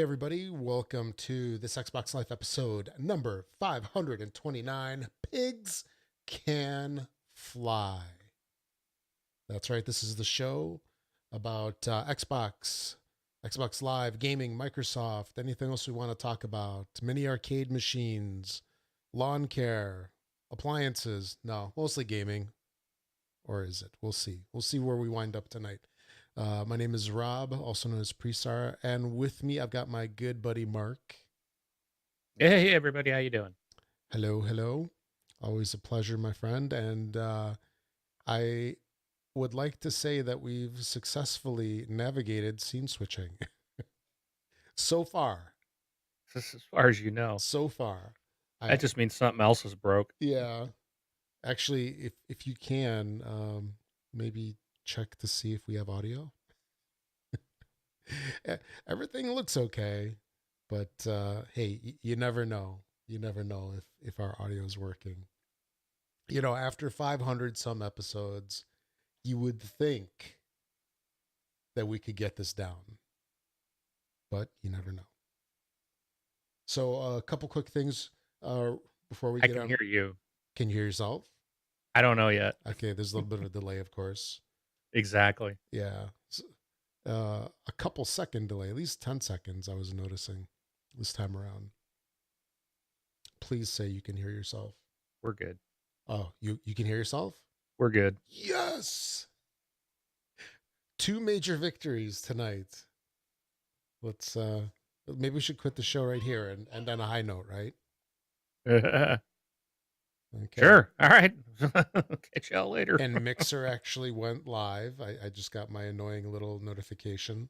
everybody, welcome to this Xbox Life episode number 529. Pigs Can Fly. That's right, this is the show about Xbox Live, gaming, Microsoft, anything else we want to talk about, mini arcade machines, lawn care, appliances. No, mostly gaming. Or is it? We'll see. We'll see where we wind up tonight. My name is Rob, also known as Presar, and with me I've got my good buddy Mark. Hey, everybody, how you doing? Hello, hello. Always a pleasure, my friend. And I would like to say that we've successfully navigated scene switching so far. As far as you know, So far, that I just means something else is broke. yeah. Actually, if you can, maybe check to see if we have audio. Everything looks okay, but hey, you never know. You never know if our audio is working. You know, after 500 some episodes, you would think that we could get this down, but you never know. So, a couple quick things before we I get can on. hear you. Can you hear yourself? I don't know yet. Okay, there's a little bit of a delay, of course. Exactly. Yeah. A couple second delay, at least 10 seconds, I was noticing this time around. Please say you can hear yourself. We're good. Oh, you can hear yourself? We're good. Yes. Two major victories tonight. Let's maybe we should quit the show right here and end on a high note, right? Okay. Sure. All right. Catch y'all later. And Mixer actually went live. I just got my annoying little notification.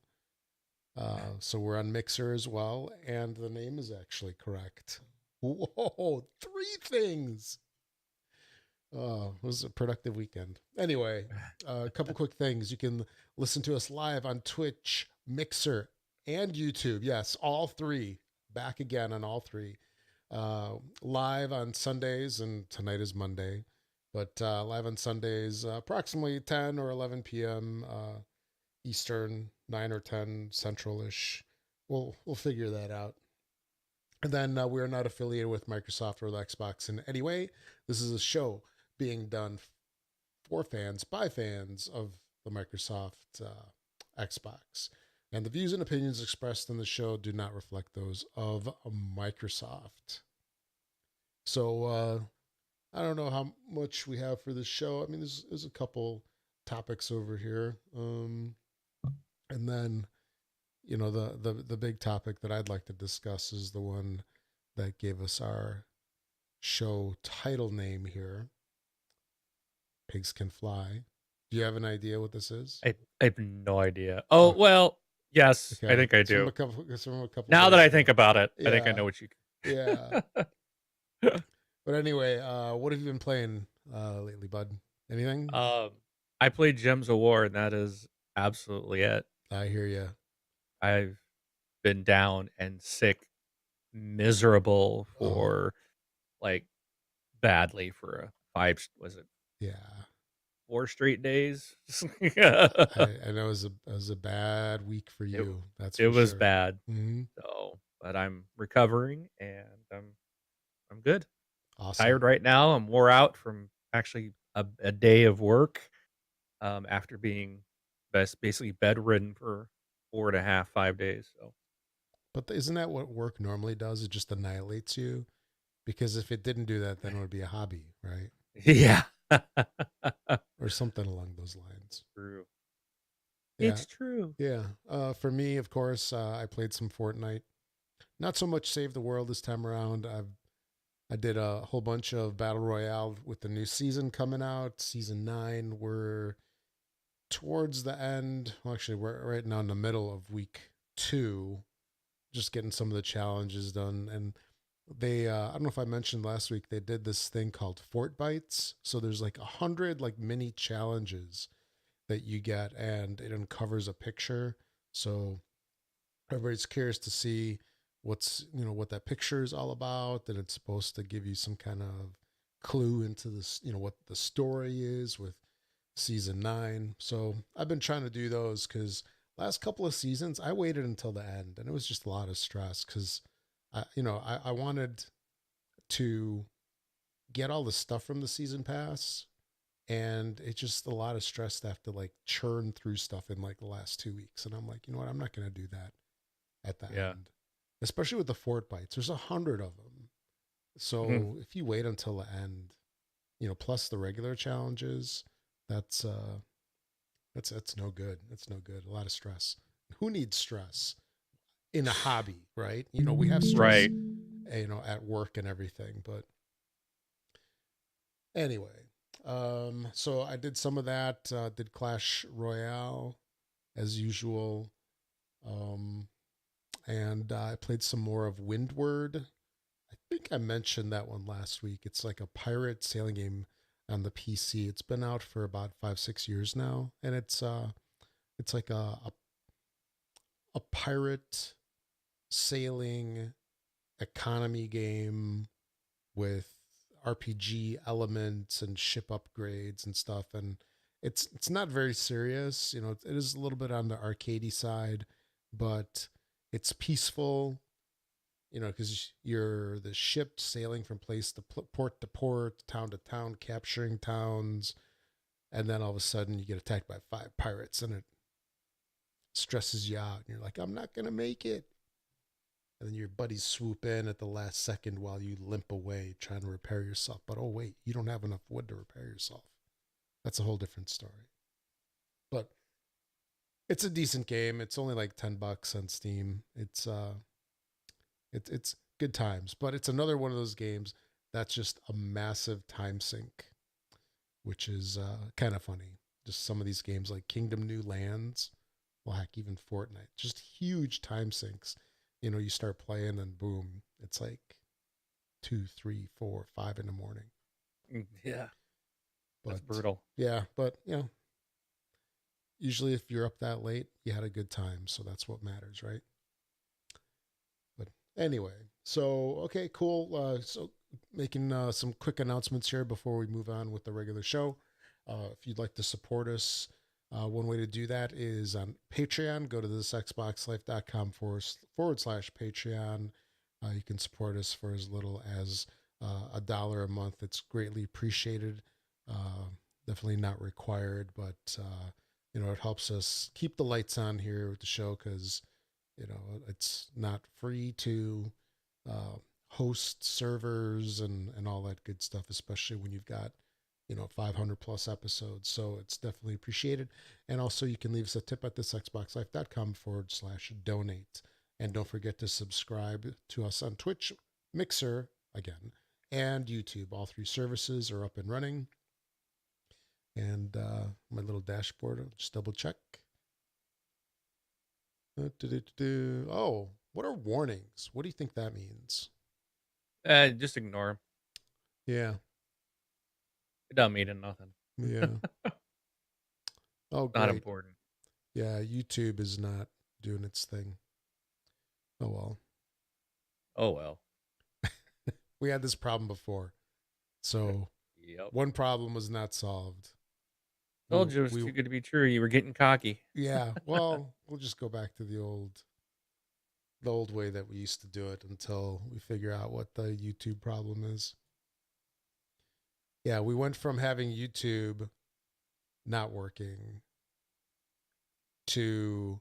So we're on Mixer as well, and the name is actually correct. Whoa, three things. Oh, it was a productive weekend. Anyway, a couple quick things. You can listen to us live on Twitch, Mixer, and YouTube. Yes, all three. Back again on all three. Live on Sundays, and tonight is Monday, but live on Sundays, approximately 10 or 11 p.m. Eastern, 9 or 10 Central-ish. We'll figure that out. And then we're not affiliated with Microsoft or the Xbox in any way. This is a show being done for fans by fans of the Microsoft Xbox. And the views and opinions expressed in the show do not reflect those of Microsoft. So I don't know how much we have for this show. I mean, there's a couple topics over here, and then the big topic that I'd like to discuss is the one that gave us our show title name here. Pigs Can Fly. Do you have an idea what this is? I have no idea. Oh, well, yes, I Okay. think I It's from do. a couple Now that days I ago. think about it, I think I Yeah. know what you. Yeah. But anyway, what have you been playing lately, bud? Anything? um, I played Gems of War, and that is absolutely it. I hear you. I've been down and sick, miserable Oh, for like badly for a five. Was it yeah. 4 straight days. I know it was a bad week for It you. That's it for was sure. bad. Hmm. So, but I'm recovering and I'm good. Awesome. Tired right now. I'm wore out from actually a day of work, after being basically bedridden for 4 and a half, 5 days, so But isn't that what work normally does? It just annihilates you. Because if it didn't do that, then it would be a hobby, right? yeah. Or something along those lines. True. Yeah. It's true. Yeah. For me, of course, I played some Fortnite. Not so much Save the World this time around. I did a whole bunch of Battle Royale with the new season coming out, season 9. We're towards the end. Well, actually, we're right now in the middle of week 2, just getting some of the challenges done. And they, I don't know if I mentioned last week, they did this thing called Fort Bites. So there's like 100 like mini challenges that you get, and it uncovers a picture. So everybody's curious to see what that picture is all about, that it's supposed to give you some kind of clue into this, what the story is with season 9. So I've been trying to do those because last couple of seasons, I waited until the end, and it was just a lot of stress because, I wanted to get all the stuff from the season pass, and it's just a lot of stress to have to like churn through stuff in like the last 2 weeks. And I'm like, you know what? I'm not going to do that at the Yeah. end, especially with the fort bites. There's 100 of them. Mhm. So if you wait until the end, plus the regular challenges, that's that's no good. That's no good. A lot of stress. Who needs stress in a hobby, right? We have stress, Right. at work and everything. But anyway, so I did some of that. Did Clash Royale as usual, um, and I played some more of Windward. I think I mentioned that one last week. It's like a pirate sailing game on the PC. It's been out for about 5-6 years now, and it's like a pirate sailing economy game with RPG elements and ship upgrades and stuff. And it's not very serious. It is a little bit on the arcadey side, but it's peaceful. Because you're the ship sailing from place to port to port, town to town, capturing towns, and then all of a sudden you get attacked by 5 pirates, and it stresses you out. And you're like, I'm not gonna make it. And then your buddies swoop in at the last second while you limp away trying to repair yourself. But oh wait, you don't have enough wood to repair yourself. That's a whole different story. But it's a decent game. It's only like $10 on Steam. It's good times. But it's another one of those games that's just a massive time sink, which is kind of funny. Just some of these games like Kingdom New Lands, well, heck, even Fortnite, just huge time sinks. You start playing and boom, it's like 2, 3, 4, 5 in the morning. Yeah. That's But brutal. yeah, but usually if you're up that late, you had a good time, so that's what matters, right? But anyway, so okay, cool. So making some quick announcements here before we move on with the regular show. If you'd like to support us, one way to do that is on Patreon. Go to thisxboxlife.com forward slash Patreon. You can support us for as little as $1 a month. It's greatly appreciated. Uh, Definitely not required, but it helps us keep the lights on here with the show because it's not free to uh, host servers and all that good stuff, especially when you've got 500 plus episodes. So it's definitely appreciated. And also you can leave us a tip at thisxboxlife.com /donate. And don't forget to subscribe to us on Twitch, Mixer, again, and YouTube. All 3 services are up and running. And my little dashboard, I'll just double check. Oh, what are warnings? What do you think that means? Just ignore 'em. Yeah, It don't mean nothing. yeah. Oh, Not great. important. Yeah, YouTube is not doing its thing. Oh, well. Oh well. We had this problem before. So Yep. one problem was not solved. We, Told you it was we, too good to be true. You were getting cocky. yeah, well, we'll just go back to the old way that we used to do it until we figure out what the YouTube problem is. Yeah, we went from having YouTube not working to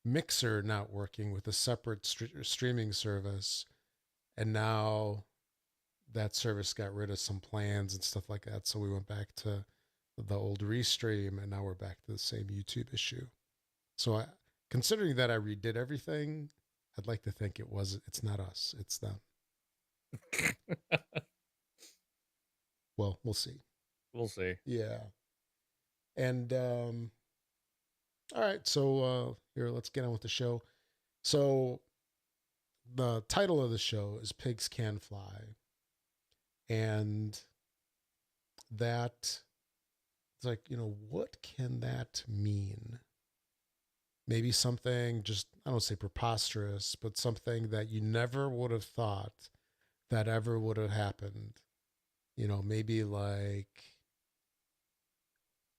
Mixer not working with a separate streaming service. And now that service got rid of some plans and stuff like that. So we went back to the old restream, and now we're back to the same YouTube issue. So considering that I redid everything, I'd like to think it's not us, it's them. Well, we'll see. We'll see. Yeah. And all right, so here, let's get on with the show. So the title of the show is Pigs Can Fly. And that, it's like, what can that mean? Maybe something just, I don't say preposterous, but something that you never would have thought that ever would have happened. Maybe like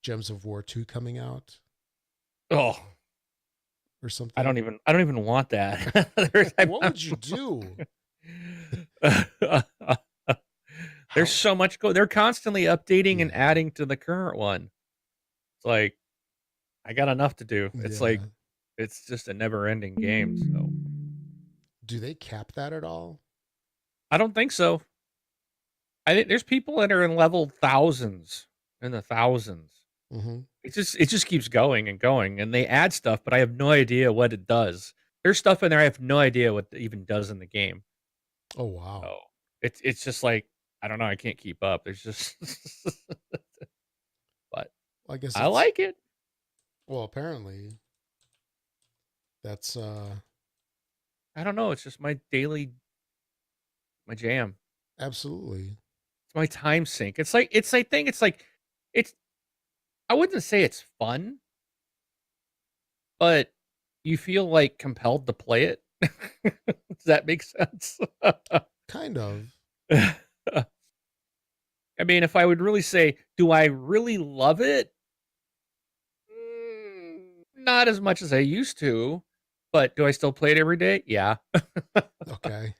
Gems of War 2 coming out. Oh. or I something? don't even want that. What would you do? There's How? so much they're constantly updating and Yeah, adding to the current one. It's like, I got enough to do. It's like, yeah. it's just a never-ending game, so Do they cap that at all? I don't think so. I think there's people that are in level thousands, in the thousands. Mm-hmm. It just keeps going and going, and they add stuff, but I have no idea what it does. There's stuff in there I have no idea what it even does in the game. Oh wow. So, it's just like, I don't know, I can't keep up. There's just but I guess I it's like it. well. Apparently, that's I don't know, it's just my jam. absolutely It's my time sink. It's I think it's I wouldn't say it's fun, but you feel, like, compelled to play it. Does that make sense? kind of. I mean, if I would really say, do I really love it? Not as much as I used to, but do I still play it every day? Yeah. Okay.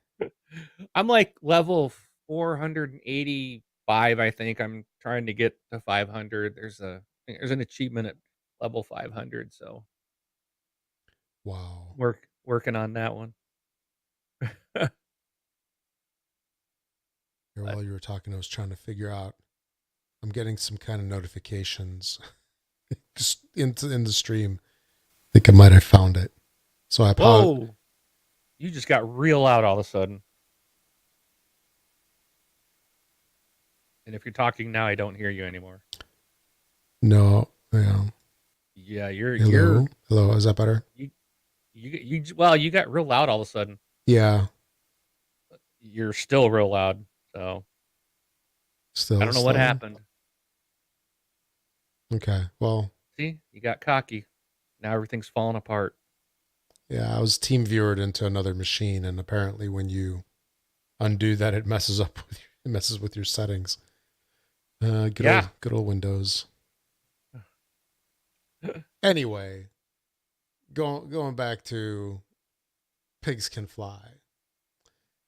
I'm like level 485, I think. I'm trying to get to 500. There's an achievement at level 500, so Wow. working on that one. Here, But while you were talking, I was trying to figure out. I'm getting some kind of notifications just in the stream. I think I might have found it. So I apologize. whoa, you just got real loud all of a sudden. And if you're talking now, I don't hear you anymore. No. Yeah. Yeah, Hello. Hello. Is that better? you well, you got real loud all of a sudden. Yeah. You're still real loud. So I Still. don't know what Still. happened. Okay. Well. See, you got cocky. Now everything's falling apart. Yeah. I was team viewered into another machine, and apparently, when you undo that, it messes up with it messes with your settings. Yeah. Good old Windows. Anyway, going back to pigs can fly.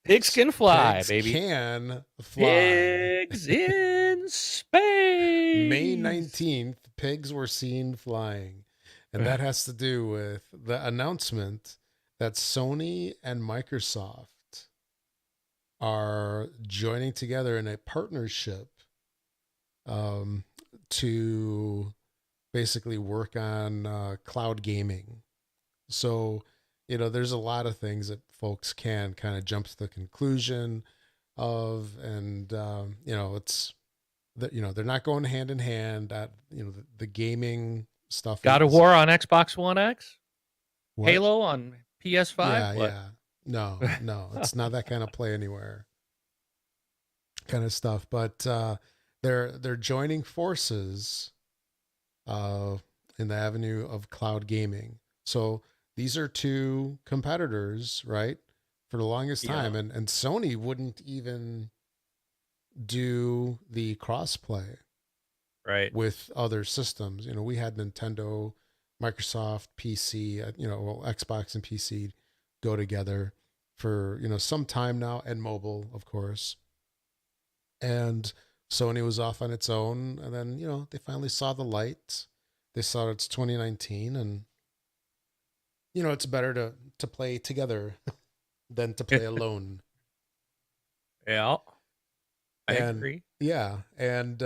Pigs can fly, Pigs baby. can fly. Pigs in May space. 19th, pigs were seen flying. And that has to do with the announcement that Sony and Microsoft are joining together in a partnership um, to basically work on cloud gaming. So, there's a lot of things that folks can kind of jump to the conclusion of, and it's that they're not going hand in hand. That the gaming stuff God of is War on Xbox One X? what? Halo on PS5? Yeah, What? yeah. No, no, it's not that kind of play anywhere kind of stuff. But they're joining forces uh, in the avenue of cloud gaming. So these are two competitors, right? For the longest Yeah. time, and Sony wouldn't even do the crossplay Right. with other systems. We had Nintendo, Microsoft, PC, Xbox and PC go together for, some time now, and mobile, of course. And Sony was off on its own. And then, they finally saw the light. They saw it's 2019, and, it's better to play together than to play alone. Yeah. I And agree. yeah. And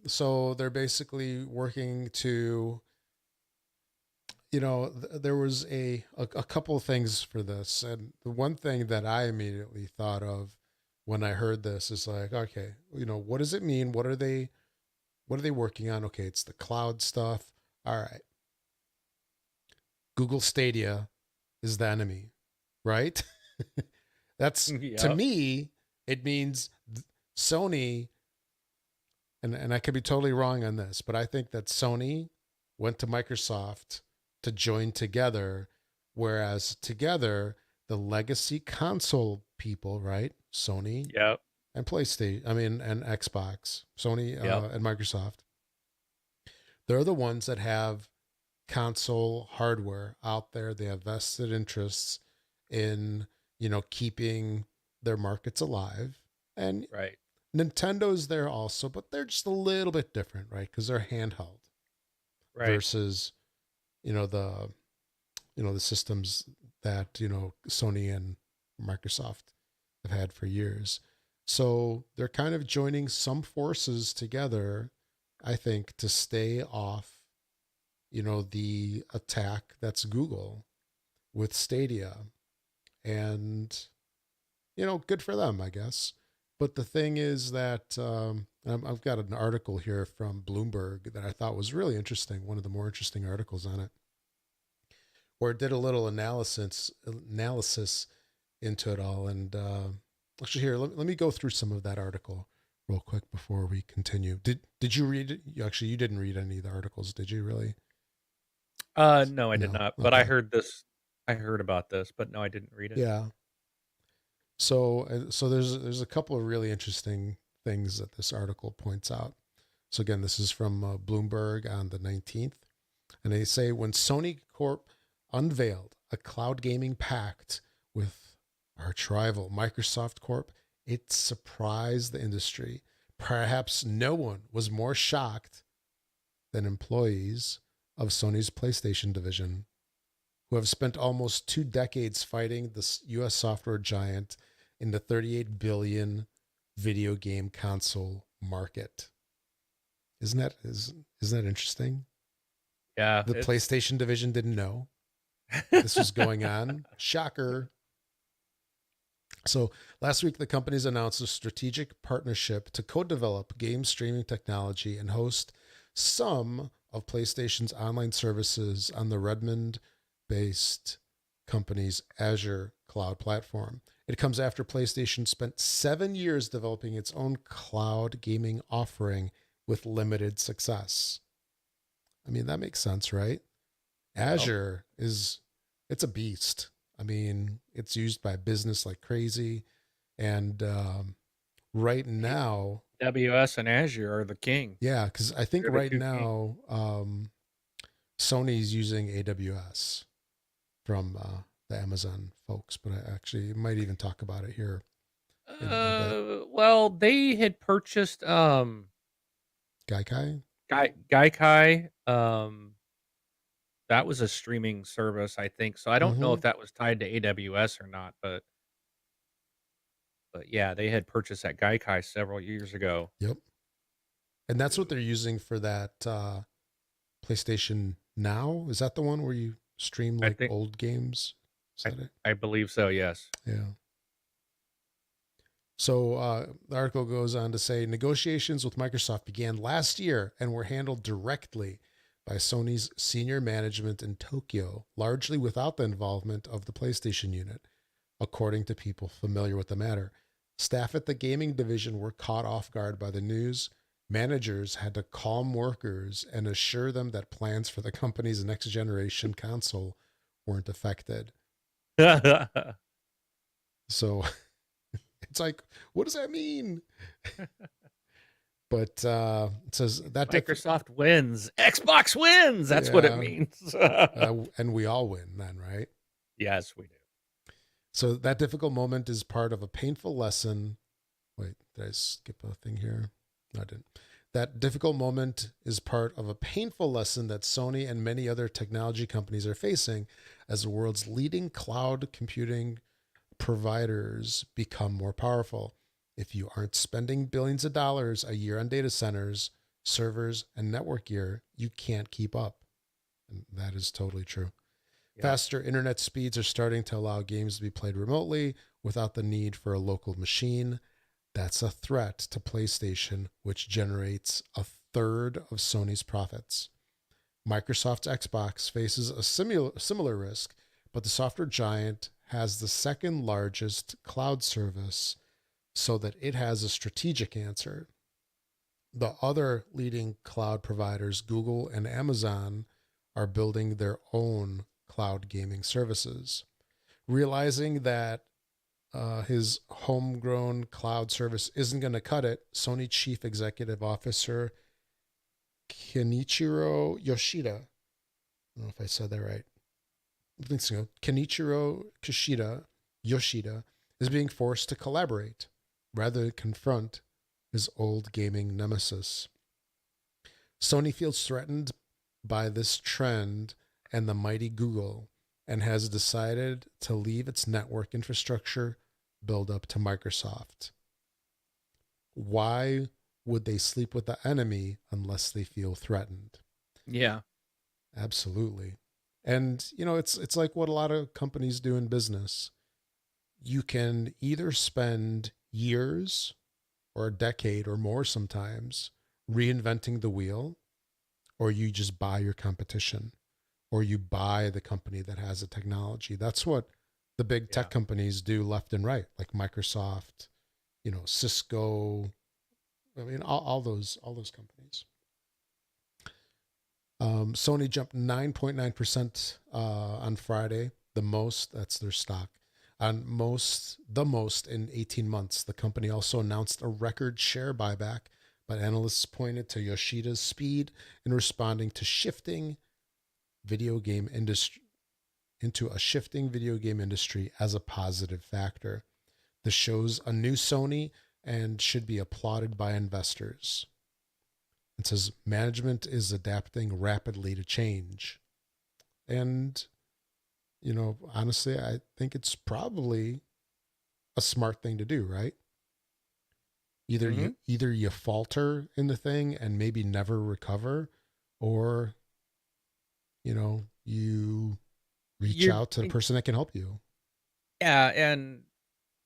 so they're basically working to there was a couple of things for this, and the one thing that I immediately thought of when I heard this is like, okay, what does it mean? What are they working on? Okay, it's the cloud stuff. All right, Google Stadia is the enemy, right? That's to Yep. me, it means Sony, and I could be totally wrong on this, but I think that Sony went to Microsoft to join together, whereas together the legacy console people, right? Sony Yep. and PlayStation, I mean, and Xbox, Sony Yep. and Microsoft, they're the ones that have console hardware out there. They have vested interests in, keeping their markets alive. And Right. Nintendo's there also, but they're just a little bit different, right? Because they're handheld Right. versus, the the systems that, Sony and Microsoft have had for years. So they're kind of joining some forces together, I think, to stay off, the attack that's Google with Stadia. And, good for them, I guess. But the thing is that I've got an article here from Bloomberg that I thought was really interesting, one of the more interesting articles on it, where it did a little analysis into it all. And actually, here, let me go through some of that article real quick before we continue. Did you read it? Actually, you didn't read any of the articles, did you? Really? No, I did No. not. But I Okay. heard this. I heard about this, but no, I didn't read it. Yeah. So there's a couple of really interesting things that this article points out. So again, this is from Bloomberg on the 19th, and they say when Sony Corp unveiled a cloud gaming pact with arch rival Microsoft Corp, it surprised the industry. Perhaps no one was more shocked than employees of Sony's PlayStation division, who have spent almost 2 decades fighting the US software giant in the 38 billion video game console market. Isn't that interesting? Yeah, The it's PlayStation division didn't know this was going on. Shocker. So last week, the companies announced a strategic partnership to co-develop game streaming technology and host some of PlayStation's online services on the Redmond-based company's Azure cloud platform. It comes after PlayStation spent 7 years developing its own cloud gaming offering with limited success. I mean, that makes sense, right? well, Azure it's a beast. I mean, it's used by business like crazy. And right now, AWS and Azure are the king. yeah, because I think They're the right two kings. now, Sony's using AWS from the Amazon folks, but I actually might even talk about it here in a little bit. Well, they had purchased Gaikai? Gaikai. That was a streaming service, I think. So I don't know Mm-hmm. if that was tied to AWS or not, but yeah, they had purchased that Gaikai several years ago. Yep. And that's what they're using for that PlayStation Now. Is that the one where you stream I like think old games? Is I that it? I believe so. Yes. Yeah. So the article goes on to say negotiations with Microsoft began last year and were handled directly by Sony's senior management in Tokyo, largely without the involvement of the PlayStation unit, according to people familiar with the matter. Staff at the gaming division were caught off guard by the news. Managers had to calm workers and assure them that plans for the company's next generation console weren't affected. So it's like, what does that mean? But it says that Microsoft wins. Xbox wins. That's what it yeah, means. and we all win then, right? Yes, we do. So that difficult moment is part of a painful lesson. Wait, did I skip a thing here? No, I didn't. That difficult moment is part of a painful lesson that Sony and many other technology companies are facing as the world's leading cloud computing providers become more powerful. If you aren't spending billions of dollars a year on data centers, servers, and network gear, you can't keep up. And that is totally true. Yep. Faster internet speeds are starting to allow games to be played remotely without the need for a local machine. That's a threat to PlayStation, which generates a third of Sony's profits. Microsoft's Xbox faces a similar risk, but the software giant has the second largest cloud service so that it has a strategic answer. The other leading cloud providers, Google and Amazon, are building their own cloud gaming services. Realizing that his homegrown cloud service isn't going to cut it, Sony Chief Executive Officer Kenichiro Yoshida don't know if I said that right. I think so. Kenichiro Yoshida is being forced to collaborate rather than confront his old gaming nemesis. Sony feels threatened by this trend and the mighty Google and has decided to leave its network infrastructure build up to Microsoft. Why would they sleep with the enemy unless they feel threatened? Yeah. Absolutely. And it's like what a lot of companies do in business. You can either spend years or a decade or more sometimes reinventing the wheel, or you just buy your competition, or you buy the company that has the technology. That's what the big tech Yeah. companies do left and right, like Microsoft, Cisco. I mean, all those companies. Sony jumped 9.9% on Friday, the most. That's their stock. The most in 18 months. The company also announced a record share buyback, but analysts pointed to Yoshida's speed in responding to video game industry shifting video game industry as a positive factor. This shows a new Sony and should be applauded by investors. It says management is adapting rapidly to change. And, honestly, I think it's probably a smart thing to do, right? Either Hmm. you falter in the thing and maybe never recover, or, you reach You're out to the person that can help you. Yeah, and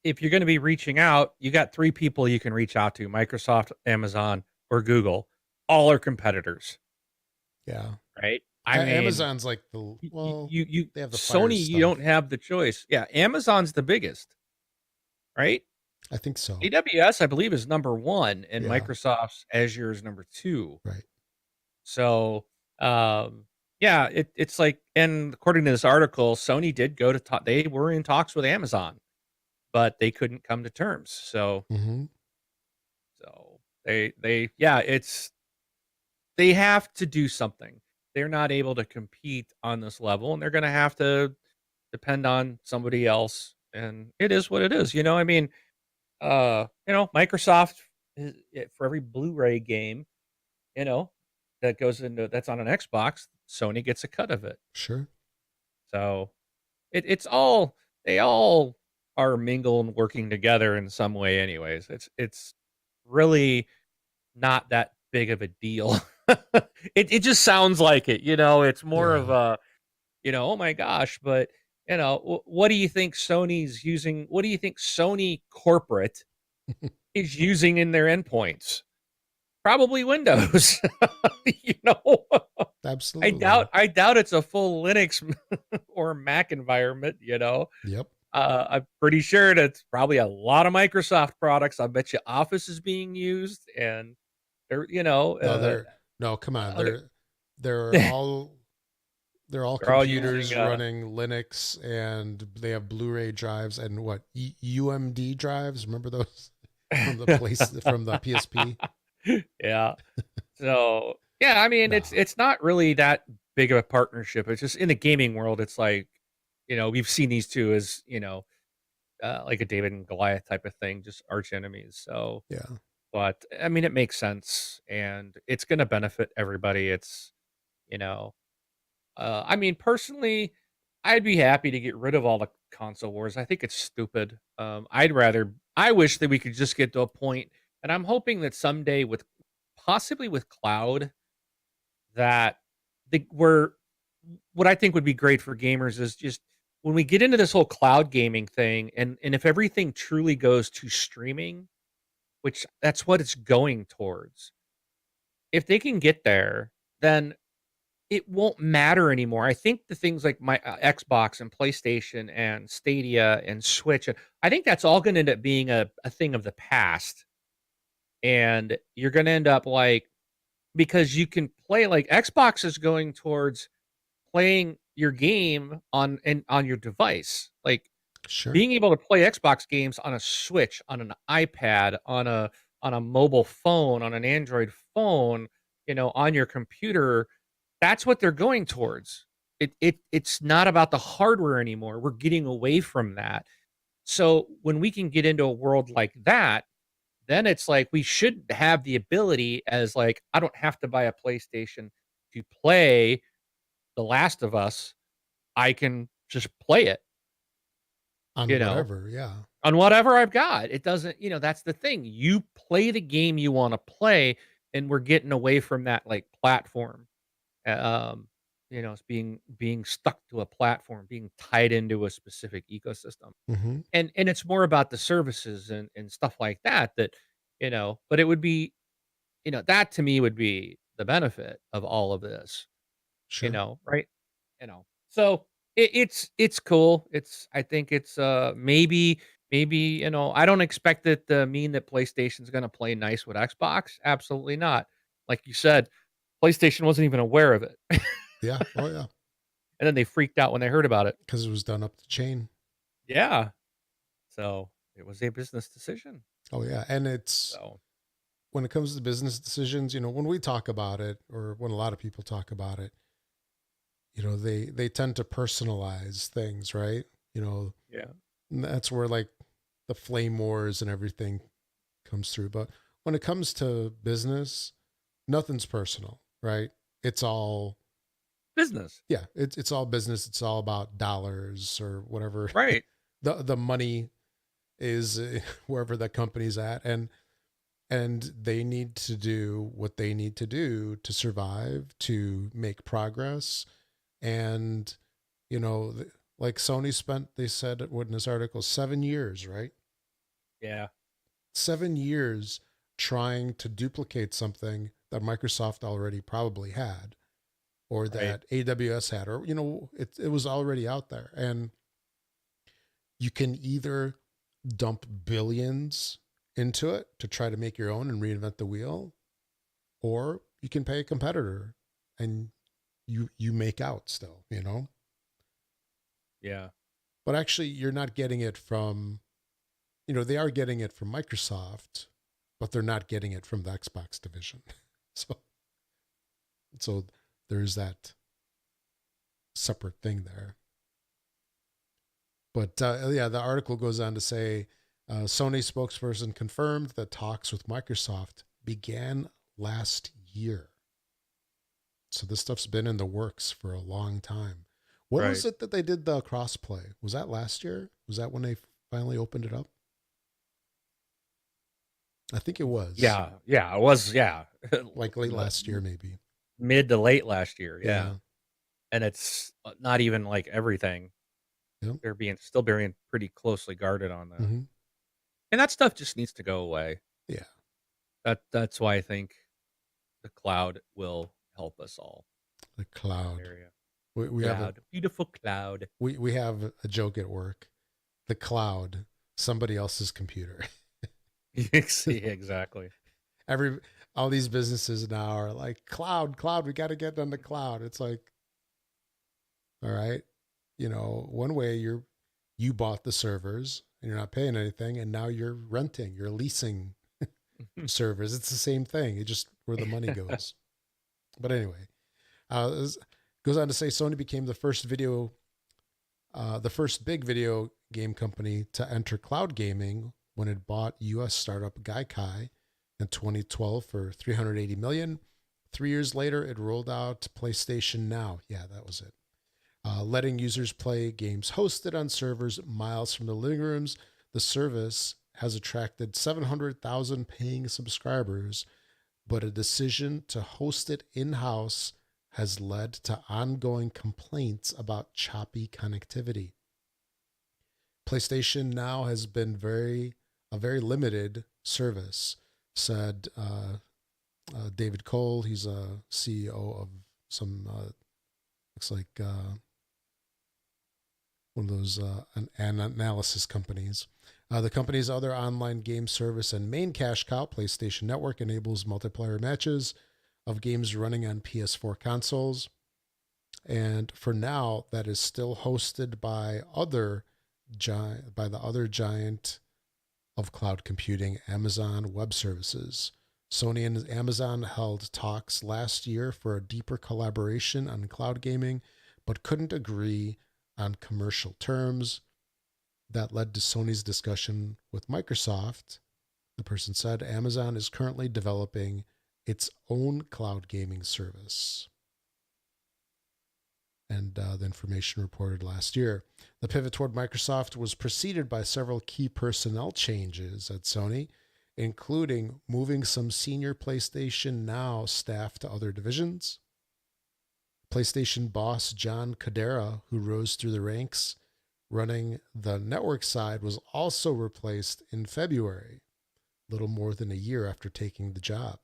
if you're going to be reaching out, you got three people you can reach out to: Microsoft, Amazon, or Google. All are competitors, Yeah. right? I mean, Amazon's like they have the Fire Sony, you stuff. don't have the choice. Yeah, Amazon's the biggest, right? I think so. AWS, I believe, is number one, and Yeah. Microsoft's Azure is number two. Right. So, yeah, it's like, and according to this article, Sony did go to talk. They were in talks with Amazon, but they couldn't come to terms. Mm-hmm. So yeah, they have to do something. They're not able to compete on this level, and they're going to have to depend on somebody else. And it is what it is. I mean, Microsoft for every Blu-ray game, you know, that's on an Xbox, Sony gets a cut of it. Sure. So it's all they all are mingled and working together in some way. Anyways, it's really not that big of a deal. It just sounds like it. It's more of Yeah. a, oh my gosh, but what do you think Sony's using? What do you think Sony corporate is using in their endpoints? Probably Windows. you know, Absolutely. I doubt it's a full Linux or Mac environment. Yep. I'm pretty sure that's probably a lot of Microsoft products. I bet you Office is being used, and they're No, no, come on. other They're they're all all using computers running Linux, and they have Blu-ray drives and what UMD drives. Remember those from the PSP? yeah. So yeah, I mean No. it's not really that big of a partnership. It's just in the gaming world, it's like, we've seen these two as, like a David and Goliath type of thing, just arch enemies. So Yeah. but I mean it makes sense and it's gonna benefit everybody. It's you know I mean, personally, I'd be happy to get rid of all the console wars. I think it's stupid. I wish that we could just get to a point, and I'm hoping that someday possibly with cloud, that where what I think would be great for gamers is just when we get into this whole cloud gaming thing, and if everything truly goes to streaming, which that's what it's going towards. If they can get there, then it won't matter anymore. I think the things like my Xbox and PlayStation and Stadia and Switch, I think that's all gonna end up being a thing of the past, and you're gonna end up like because you can play like Xbox is going towards playing your game on your device, like, Sure. being able to play Xbox games on a Switch, on an iPad, on a mobile phone, on an Android phone, on your computer, that's what they're going towards. it's not about the hardware anymore. We're getting away from that. So when we can get into a world like that, then it's like we should have the ability as like I don't have to buy a PlayStation to play The Last of Us. I can just play it, On you know, whatever, yeah. on whatever I've got. It doesn't, that's the thing. You play the game you want to play, and we're getting away from that like platform. Um, it's being stuck to a platform, being tied into a specific ecosystem. Hmm. And it's more about the services and stuff like that but it would be, that to me would be the benefit of all of this, Sure. right? So it's cool. I think it's maybe, I don't expect it to mean that PlayStation's gonna play nice with Xbox. Absolutely not. Like you said, PlayStation wasn't even aware of it. Yeah. Oh, yeah. And then they freaked out when they heard about it. Because it was done up the chain. Yeah. So it was a business decision. Oh, yeah. And it's So when it comes to business decisions, when we talk about it, or when a lot of people talk about it, they tend to personalize things, right? You know, yeah. and that's where like the flame wars and everything comes through. But when it comes to business, nothing's personal, right? It's all Business. yeah, it's all business. It's all about dollars or whatever Right. the money is wherever that company's at, and they need to do what they need to do to survive, to make progress, and you know, like Sony spent, they said in this article, 7 years, right? Yeah. 7 years trying to duplicate something that Microsoft already probably had, or Right. that AWS had, or it was already out there, and you can either dump billions into it to try to make your own and reinvent the wheel, or you can pay a competitor and you make out still. Yeah. But actually you're not getting it from, they are getting it from Microsoft, but they're not getting it from the Xbox division. so so there's that separate thing there. But yeah, the article goes on to say Sony spokesperson confirmed that talks with Microsoft began last year. So this stuff's been in the works for a long time. When was Right. it that they did the crossplay? Was that last year? Was that when they finally opened it up? I think it was Yeah. Yeah. It was. Yeah. like late last year, maybe. Mid to late last year. Yeah. Yeah. And it's not even like everything. Yep. They're being pretty closely guarded on that. Hmm. And that stuff just needs to go away. Yeah. That's why I think the cloud will help us all The in that cloud. area. We have a Cloud. Beautiful cloud. we have a joke at work. The cloud, somebody else's computer. See, exactly. Every all these businesses now are like cloud, we got to get on the cloud. It's like, all right, one way you bought the servers and you're not paying anything, and now you're renting, you're leasing servers. It's the same thing. It just where the money goes. But anyway, this goes on to say Sony became the first big video game company to enter cloud gaming when it bought U.S. startup Gaikai in 2012 for $380 million. 3 years later, it rolled out PlayStation Now. Yeah, that was it. Letting users play games hosted on servers miles from their living rooms. The service has attracted 700,000 paying subscribers, but a decision to host it in-house has led to ongoing complaints about choppy connectivity. PlayStation Now has been a very limited service, said David Cole. He's a CEO of some looks like one of those an analysis companies. The company's other online game service and main cash cow, PlayStation Network, enables multiplayer matches of games running on PS4 consoles. And for now, that is still hosted by the other giant of cloud computing, Amazon Web Services. Sony and Amazon held talks last year for a deeper collaboration on cloud gaming, but couldn't agree on commercial terms. That led to Sony's discussion with Microsoft. The person said Amazon is currently developing its own cloud gaming service. And the information reported last year. The pivot toward Microsoft was preceded by several key personnel changes at Sony, including moving some senior PlayStation Now staff to other divisions. PlayStation boss John Codera, who rose through the ranks running the network side, was also replaced in February, little more than a year after taking the job.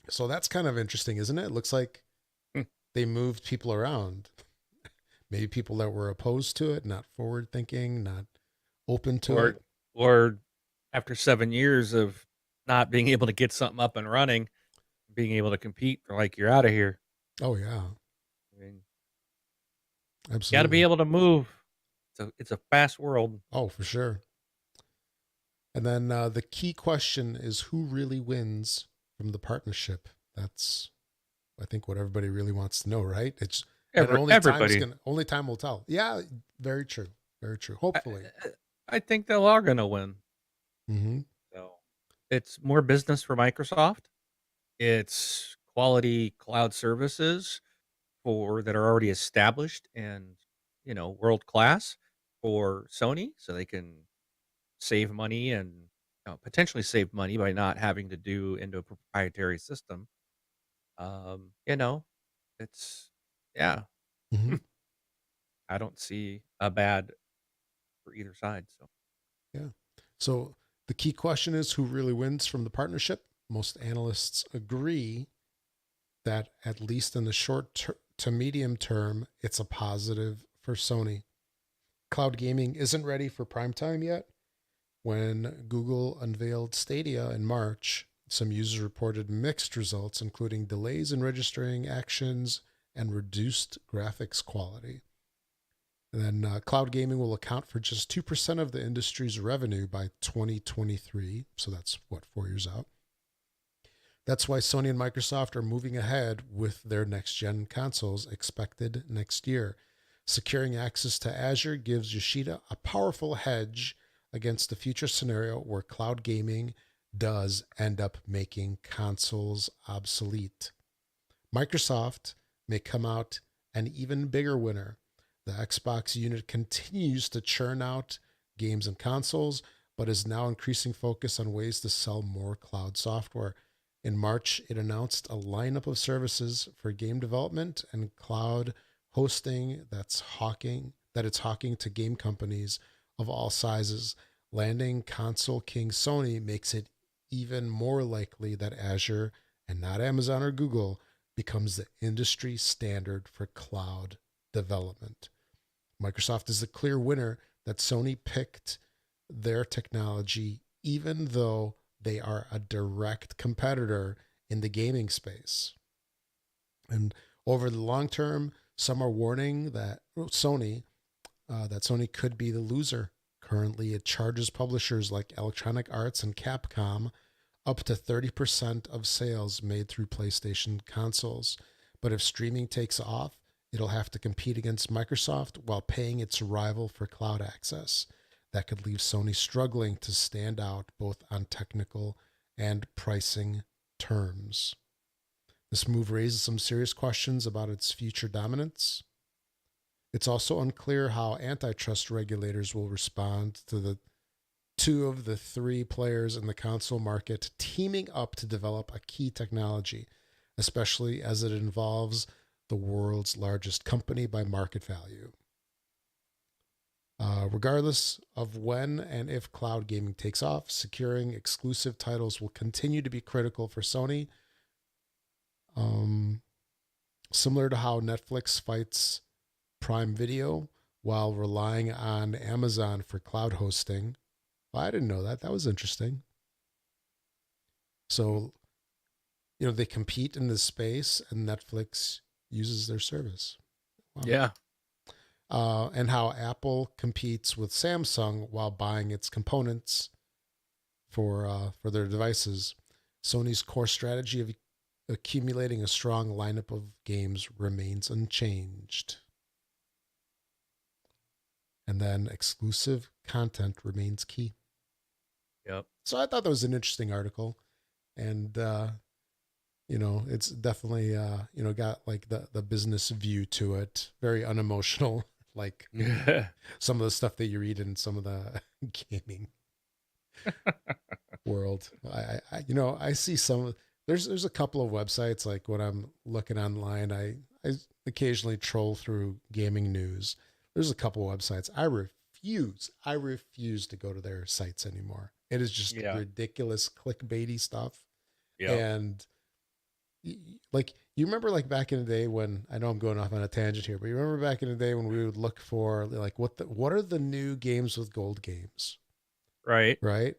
So that's kind of interesting, isn't it? It looks like Hmm. they moved people around. Maybe people that were opposed to it, not forward thinking, not open to Or it. or after 7 years of not being able to get something up and running, being able to compete, they're like, "You're out of here." Oh, yeah, I mean, gotta be absolutely. able to move. It's a fast world. Oh, for sure. And then the key question is who really wins from the partnership? That's, I think, what everybody really wants to know, right? It's and Everybody. only time will tell. Yeah, very true, very true. I Hopefully. I I think they are gonna win. Mm-hmm. So, it's more business for Microsoft. It's quality cloud services for that are already established and, world class for Sony, so they can save money and, potentially save money by not having to do into a proprietary system. Um, you know, it's yeah, Mm-hmm. I don't see a bad for either side, so Yeah. So the key question is who really wins from the partnership? Most analysts agree that at least in the to medium term, it's a positive for Sony. Cloud gaming isn't ready for prime time yet. When Google unveiled Stadia in March, some users reported mixed results, including delays in registering actions and reduced graphics quality. And then cloud gaming will account for just 2% of the industry's revenue by 2023. So that's what, 4 years out. That's why Sony and Microsoft are moving ahead with their next gen consoles expected next year. Securing access to Azure gives Yoshida a powerful hedge against the future scenario where cloud gaming does end up making consoles obsolete. Microsoft may come out an even bigger winner. The Xbox unit continues to churn out games and consoles, but is now increasing focus on ways to sell more cloud software. In March, it announced a lineup of services for game development and cloud hosting that it's hawking to game companies of all sizes. Landing console king Sony makes it even more likely that Azure and not Amazon or Google becomes the industry standard for cloud development. Microsoft is the clear winner that Sony picked their technology, even though they are a direct competitor in the gaming space. And over the long term, some are warning that Sony could be the loser. Currently, it charges publishers like Electronic Arts and Capcom up to 30% of sales made through PlayStation consoles. But if streaming takes off, it'll have to compete against Microsoft while paying its rival for cloud access. That could leave Sony struggling to stand out both on technical and pricing terms. This move raises some serious questions about its future dominance. It's also unclear how antitrust regulators will respond to the two of the three players in the console market teaming up to develop a key technology, especially as it involves the world's largest company by market value. Regardless of when and if cloud gaming takes off, securing exclusive titles will continue to be critical for Sony. Um, Similar to how Netflix fights Prime Video while relying on Amazon for cloud hosting. Well, I didn't know that. That was interesting. So, they compete in this space and Netflix uses their service. Wow. yeah. And how Apple competes with Samsung while buying its components for their devices. Sony's core strategy accumulating a strong lineup of games remains unchanged. And then exclusive content remains key. Yep. So I thought that was an interesting article. And, it's definitely, got like the business view to it. Very unemotional, like some of the stuff that you read in some of the gaming world. I see some. There's a couple of websites like when I'm looking online, I occasionally troll through gaming news. There's a couple of websites I refuse to go to their sites anymore. It is just Yeah. ridiculous clickbaity stuff. Yep. And like you remember like back in the day when I know I'm going off on a tangent here, but you remember back in the day when we would look for like what are the new games with gold games, Right. right?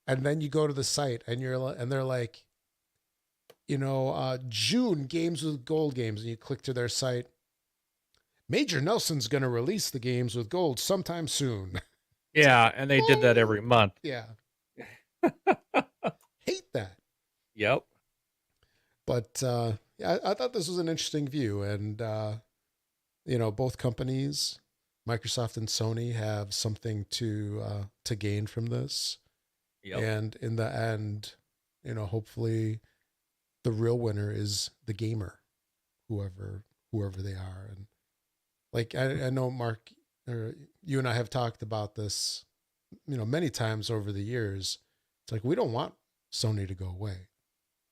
And then you go to the site and and they're like, June games with gold games, and you click to their site. Major Nelson's going to release the games with gold sometime soon. It's like, Yeah, and they did that oh, every month. yeah, hate that. Yep. But yeah, I thought this was an interesting view, and both companies, Microsoft and Sony, have something to gain from this, Yep. and in the end, hopefully, the real winner is the gamer, whoever they are, and like I know Mark, or you and I have talked about this, many times over the years. It's like we don't want Sony to go away.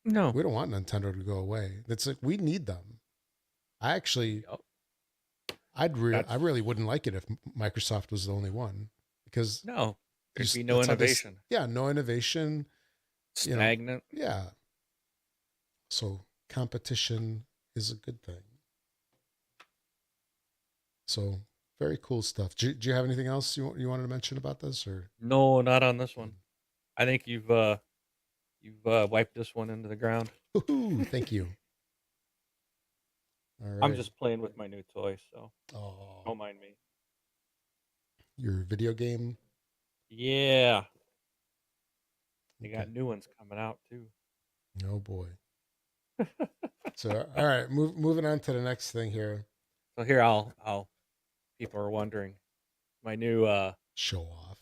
No. We don't want Nintendo to go away. It's like we need them. I actually, Yep. I That's really wouldn't like it if Microsoft was the only one because no. There'd be no that's how they, innovation. yeah, no innovation, you know, Stagnant. yeah. So competition is a good thing. So very cool stuff. Do you have anything else you wanted to mention about this or? No, not on this one. I think you've wiped this one into the ground. Woohoo! Thank you. All I'm right. just playing with my new toy, so Oh, don't mind me. your video game. Yeah, they Okay. got new ones coming out too. Oh boy. So all right, moving on to the next thing here. So here I'll people are wondering my new Show off.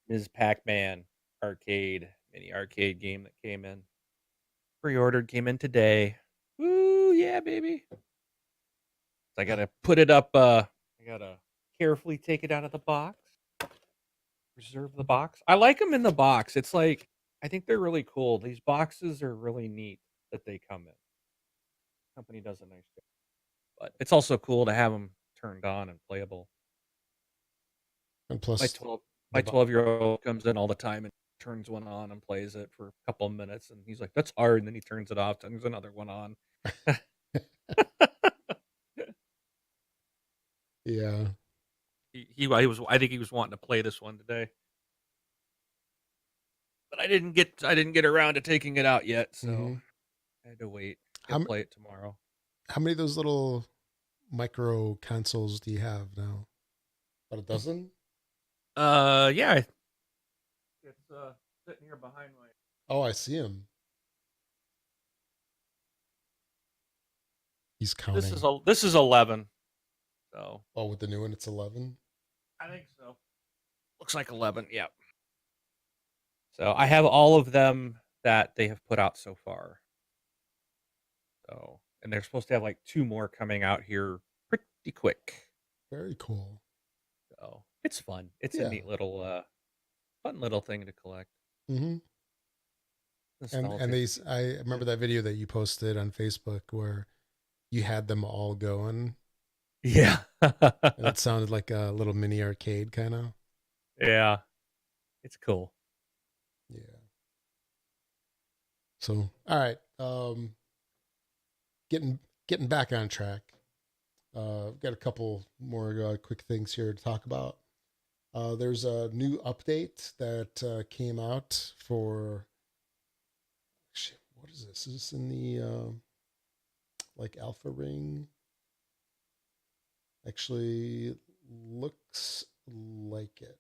Ms. Pac-Man arcade mini arcade game that came in. Pre-ordered, came in today. Woo, yeah, baby. So I Uh, gotta put it up. I gotta carefully take it out of the box. Preserve the box. I like them in the box. It's like I think they're really cool. These boxes are really neat that they come in. Company does a nice job, but it's also cool to have them turned on and playable. and My plus 12 the my 12-year-old comes in all the time and turns one on and plays it for a couple of minutes, and he's like, "That's hard," and then he turns it off, turns another one on. yeah. He was I think he was wanting to play this one today, but I didn't get around to taking it out yet, so Mm-hmm. I had to wait. He'll How play it tomorrow. how many of those little micro consoles do you have now? About a dozen? Yeah, it's sitting here behind my. Oh, I see him. He's counting. This is 11. So Oh, with the new one, it's 11. I think so. Looks like 11. Yeah. So I have all of them that they have put out so far. So and they're supposed to have like two more coming out here pretty quick. Very cool. So it's fun. It's a Yeah. neat little fun little thing to collect. Mm-hmm. And Nostalgic. these, I remember that video that you posted on Facebook where you had them all going, Yeah. and it sounded like a little mini arcade kind of. Yeah. It's cool. Yeah. So, all right. Getting getting back on track. Got a couple more quick things here to talk about. There's a new update that came out for. Shit, what is this? Is this in the like alpha ring? Actually, looks like it.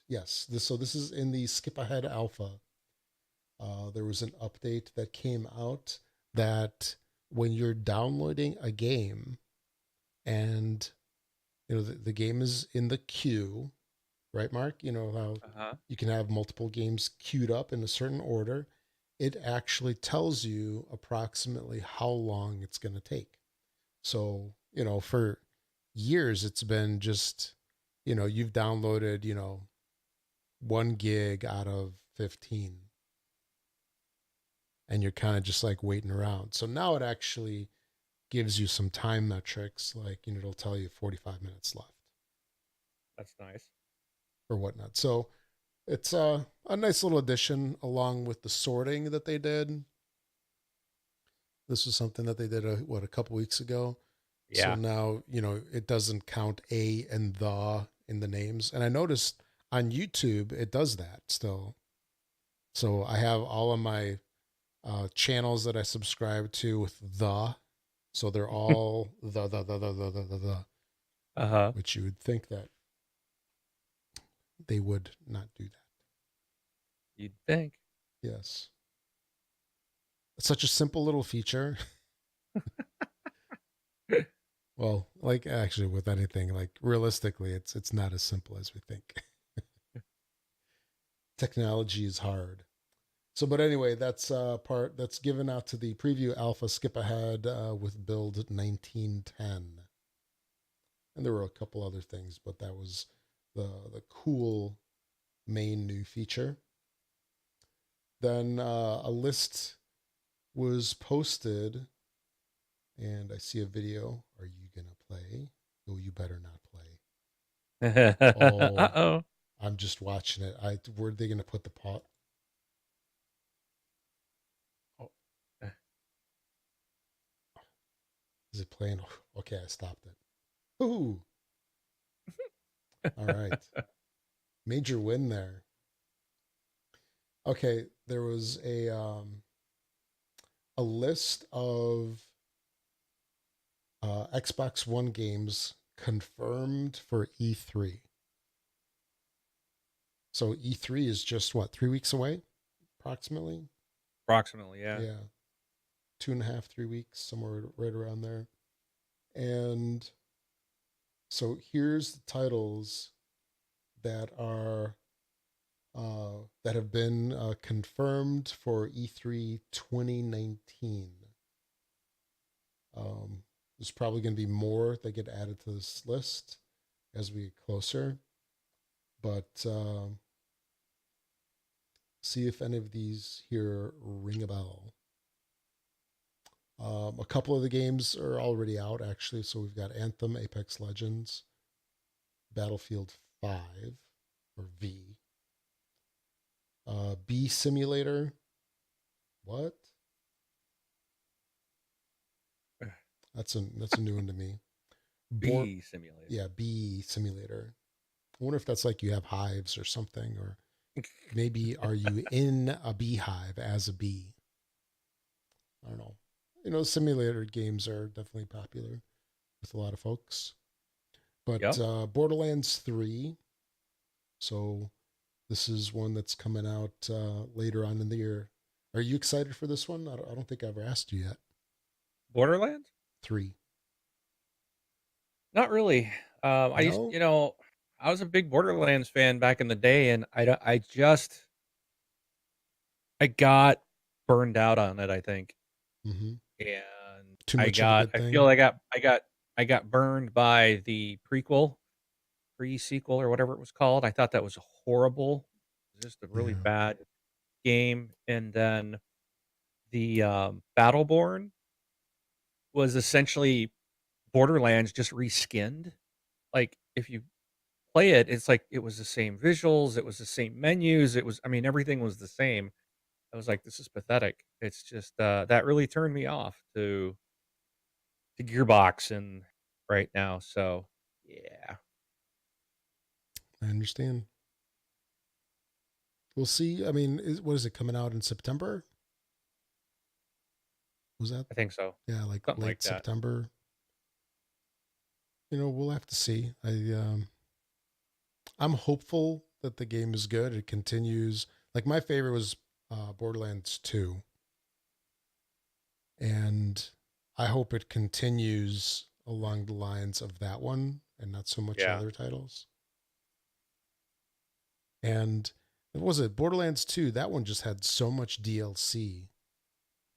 Yes. This is in the skip ahead alpha. There was an update that came out that when you're downloading a game and the game is in the queue, right, Mark? You know how Uh-huh. you can have multiple games queued up in a certain order. It actually tells you approximately how long it's going to take. So, for years, it's been just, you've downloaded, 1 gig out of 15, and you're kind of just like waiting around. So now it actually gives you some time metrics, like, it'll tell you 45 minutes left That's nice. or whatnot. So it's a nice little addition along with the sorting that they did. This was something that they did, a couple weeks ago. So Yeah. now, it doesn't count a and the in the names. And I noticed on YouTube, it does that still. So I have all of my channels that I subscribe to with the. So they're all the, Uh-huh. which you would think that they would not do that. You'd think. Yes. It's such a simple little feature. Well, like actually with anything, like realistically, it's not as simple as we think. Technology is hard. So, but anyway, that's part that's given out to the preview alpha skip ahead with build 1910, and there were a couple other things, but that was the cool main new feature. Then a list was posted, and I see a video. Are you gonna play? Oh, you better not play. Oh, Uh-oh. I'm just watching it. Where are they gonna put the pot? Oh, is it playing? Okay, I stopped it. Ooh, all right. Major win there. Okay, there was a list of Xbox One games confirmed for E3. So E3 is just what, 3 weeks away, approximately? Approximately, yeah. Yeah, 2.5, 3 weeks, somewhere right around there. And so here's the titles that are that have been confirmed for E3 2019. There's probably going to be more that get added to this list as we get closer, but see if any of these here ring a bell. A couple of the games are already out, actually. So we've got Anthem, Apex Legends, Battlefield 5, or V, B Simulator. What? That's a new one to me. Board, Bee simulator. yeah, B Simulator. I wonder if that's like you have hives or something, or maybe are you in a beehive as a bee? I don't know. Simulator games are definitely popular with a lot of folks. But Yep. Borderlands 3, so this is one that's coming out later on in the year. Are you excited for this one? I don't think I ever asked you yet. Borderlands? 3. Not really. I used, No? I was a big Borderlands fan back in the day, and I got burned out on it, I think. Mm-hmm. And Too much of a good I feel thing? I got burned by the prequel, pre-sequel or whatever it was called. I thought that was horrible. It was just a really Yeah. bad game. And then the Battleborn was essentially Borderlands just reskinned. Like if you play it, it's like it was the same visuals, it was the same menus, I mean everything was the same. I was like, this is pathetic. It's just that really turned me off to Gearbox and right now. So yeah, I understand. We'll see. I mean, what is it coming out in September? Was that? I think so. Yeah, like Something like late that. September. We'll have to see. I'm hopeful that the game is good. It continues. Like my favorite was Borderlands 2, and I hope it continues along the lines of that one and not so much Yeah, other titles. And what was it? Borderlands 2, that one just had so much DLC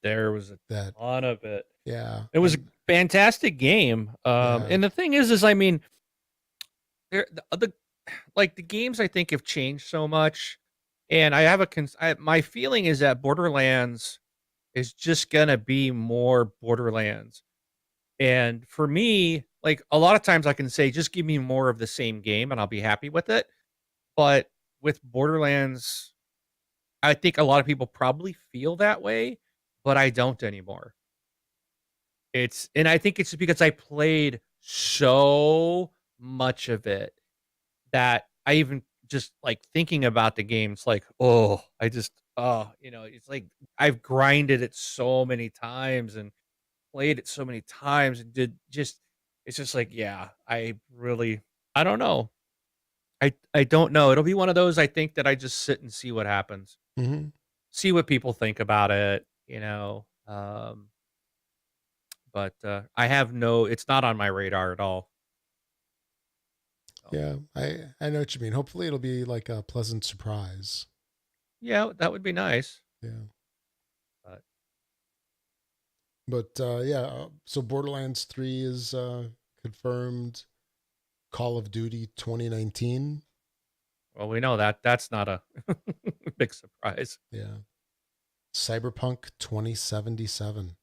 there was a that, ton of it. yeah, It was a and fantastic game. yeah, And the thing is I mean, the like the games I think have changed so much, and I have my feeling is that Borderlands is just gonna be more Borderlands. And for me, like a lot of times I can say, just give me more of the same game and I'll be happy with it. But with Borderlands, I think a lot of people probably feel that way, but I don't anymore. And I think it's because I played so much of it that I even just like thinking about the game, it's like, oh, it's like I've grinded it so many times and played it so many times and did just it's just like, yeah, I don't know. I don't know. It'll be one of those I think that I just sit and see what happens. hmm See what people think about it, but I have no it's not on my radar at all. So, yeah, I know what you mean. Hopefully it'll be like a pleasant surprise. yeah, that would be nice. Yeah. But But yeah, so Borderlands 3 is confirmed. Call of Duty 2019. well, we know that that's not a big surprise. Yeah. Cyberpunk 2077.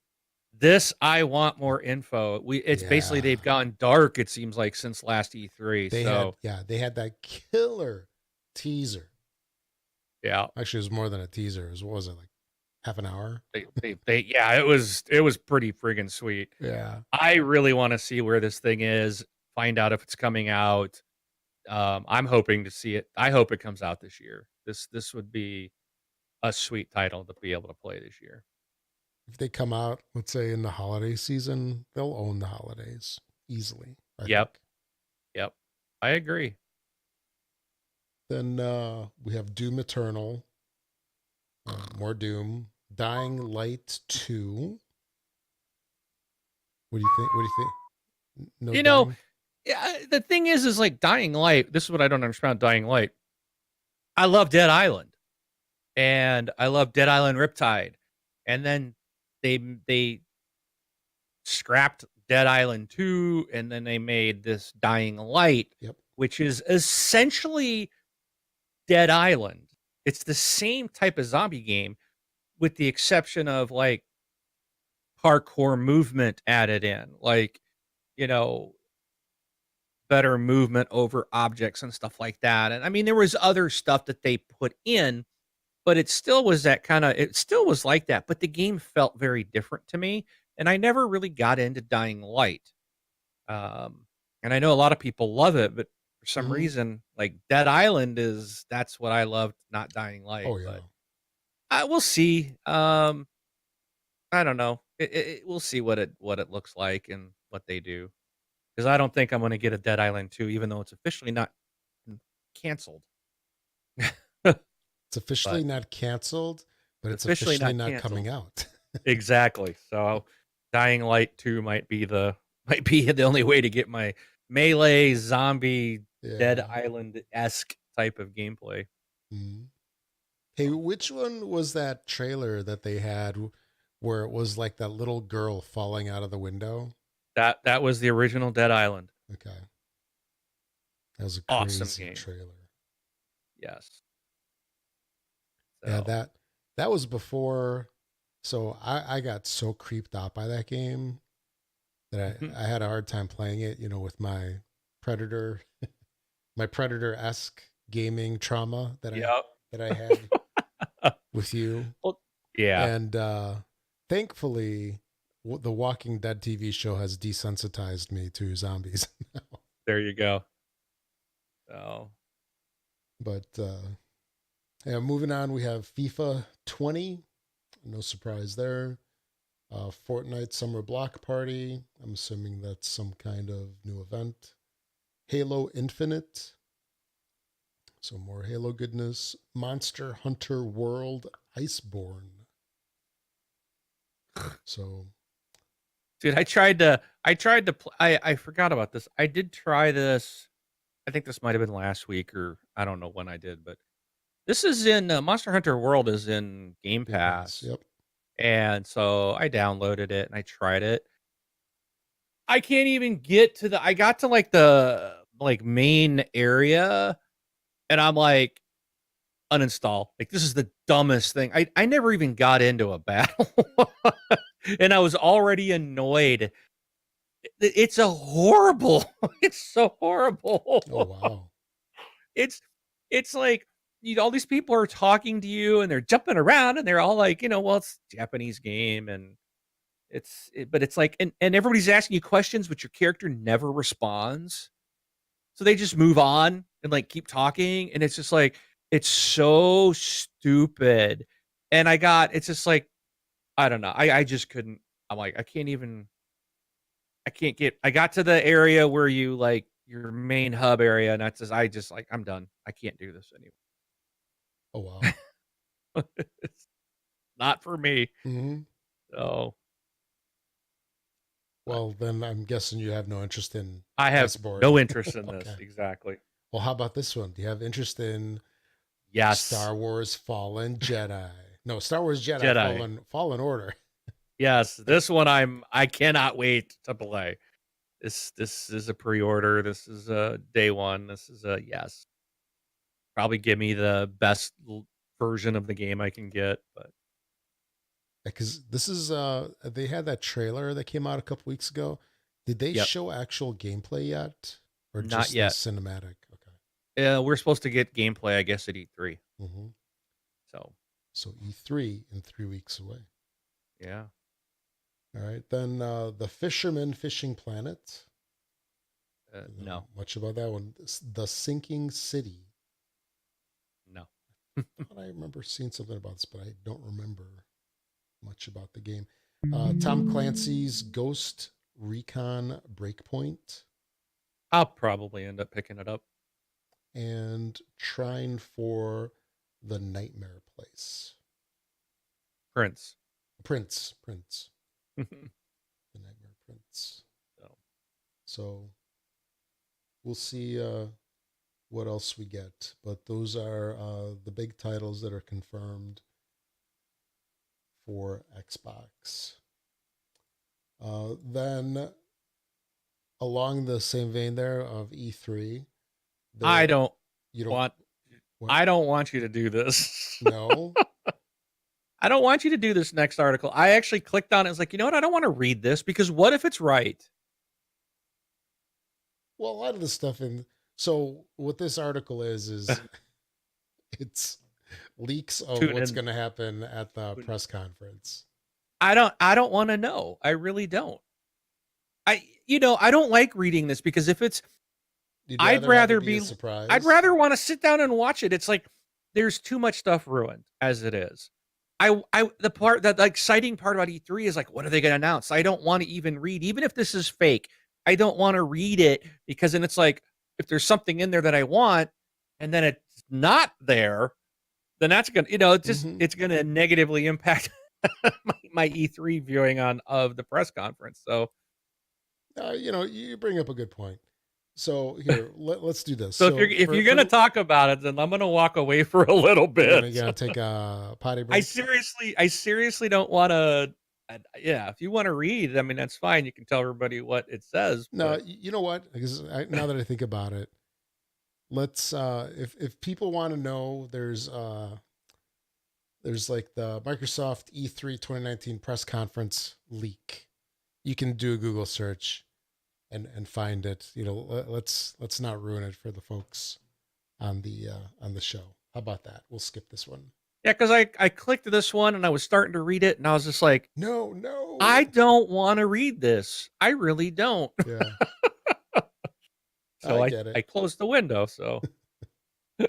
This I want more info. It's basically Yeah. they've gone dark, it seems like, since last E3. So They had that killer teaser. yeah, Actually, it was more than a teaser. It was, what was it, like half an hour? yeah, it was pretty friggin' sweet. Yeah. I really want to see where this thing is, find out if it's coming out. I'm hoping to see it. I hope it comes out this year. This would be a sweet title to be able to play this year. If they come out, let's say in the holiday season, they'll own the holidays easily, I think. Yep, yep. I agree. Then we have Doom Eternal, more Doom, Dying Light 2. What do you think? What do you think? No You know, Dying? yeah, the thing is like Dying Light. This is what I don't understand. Dying Light. I love Dead Island, and I love Dead Island Riptide, and then they scrapped Dead Island 2, and then they made this Dying Light, Yep. which is essentially Dead Island. It's the same type of zombie game, with the exception of like parkour movement added in, like, you know, better movement over objects and stuff like that. And I mean, there was other stuff that they put in, but it still was like that. But the game felt very different to me. And I never really got into Dying Light. Um, and I know a lot of people love it, but for some hmm reason, like Dead Island that's what I loved, not Dying Light. Oh, But yeah. I will see. I don't know. We'll see what it looks like and what they do. Because I don't think I'm going to get a Dead Island 2, even though it's officially not canceled. It's officially But not canceled, but it's it's officially officially not not canceled. coming out. Exactly. So Dying Light 2 might be the only way to get my melee zombie Dead Yeah. Island esque type of gameplay. Mhm. Hey, which one was that trailer that they had where it was like that little girl falling out of the window? That was the original Dead Island. Okay. That was a Awesome crazy game. trailer. Yes. Yeah, So that was before. So I got so creeped out by that game that mhm. I had a hard time playing it, with Predator, my Predator-esque gaming trauma Yep. that I had with you. Well, yeah. And thankfully, the Walking Dead TV show has desensitized me to zombies. There you go. So But yeah, moving on, we have FIFA 20. No surprise there. Fortnite Summer Block Party. I'm assuming that's some kind of new event. Halo Infinite. So more Halo goodness. Monster Hunter World Iceborne. So Dude, I forgot about this. I did try this. I think this might have been last week, or I don't know when I did, but this is in Monster Hunter World is in Game Game Pass. Pass. Yep. And so I downloaded it and I tried it. I can't even get to I got to like the like main area and I'm like uninstall. Like this is the dumbest thing. I never even got into a battle. And I was already annoyed. It's a horrible. It's so Oh horrible. wow. It's it's like all these people are talking to you and they're jumping around and they're all like, well, it's a Japanese game and but it's like and everybody's asking you questions, but your character never responds. So they just move on and like keep talking. And it's just like it's so stupid. And it's just like, I don't know. I just couldn't. I'm like, I can't get I got to the area where you like your main hub area, and that's just I just like I'm done. I can't do this Oh wow. anymore. It's not for me. Hmm. So but Well, then I'm guessing you have no interest in I have chessboard. no interest in this. Okay. Exactly. Well, how about this one? Do you have interest in Yes. Star Wars Fallen Jedi? No, Star Wars Jedi Jedi. Fallen Order. Yes, this one I cannot wait to play. This is a pre-order. This is a day one. This is a yes. Probably give me the best version of the game I can get, but Because this is they had that trailer that came out a couple weeks ago. Did they yep, show actual gameplay yet, or not just the yet. cinematic? Okay. We're supposed to get gameplay, I guess, at E3. Hmm. So So E3 in 3 weeks away. yeah, All right, then the Fisherman Fishing Planet. You know no, much about that one. The Sinking City. no. I thought I remember seeing something about this, but I don't remember much about the game. Tom Clancy's Ghost Recon Breakpoint I'll probably end up picking it up. and Trying for the Nightmare Place. Prince. Prince, So the Nightmare Prince. So we'll see what else we get, but those are the big titles that are confirmed for Xbox. Then, along the same vein there of E3, I there don't you don't want what? I don't want you to do this. No. I don't want you to do this next article. I actually clicked on it. I was like, you know what? I don't want to read this because what if it's right? Well, a lot of the stuff in so what this article is it's leaks of Tune what's in. going to happen at the press conference. I don't want to know. I really don't. I don't like reading this because if it's You'd I'd rather have it rather be a be I'd surprise. rather want to sit down and watch it. It's like there's too much stuff ruined as it is. I the part that the exciting part about E3 is like, what are they going to announce? I don't want to even read, even if this is fake. I don't want to read it because then it's like if there's something in there that I want and then it's not there, then that's gonna Hmm. it's gonna negatively impact my E3 viewing on of the press conference. So You bring up a good point. So here, let's do this. so So if you're gonna talk about it, then I'm gonna walk away for a little you bit. gonna take a potty I break. seriously don't want to. Yeah, if you want to read, I mean that's fine. You can tell everybody what it says, No, but you know what? Because now that I think about it, let's if people want to know, there's like the Microsoft E3 2019 press conference leak. You can do a Google search and find it. Let's not ruin it for the folks on the show. How about that? We'll skip this one. yeah, because I clicked this one and I was starting to read it and I was just like, No, no. I don't want to read this. I really don't. Yeah, So I I get I it. closed the window. So all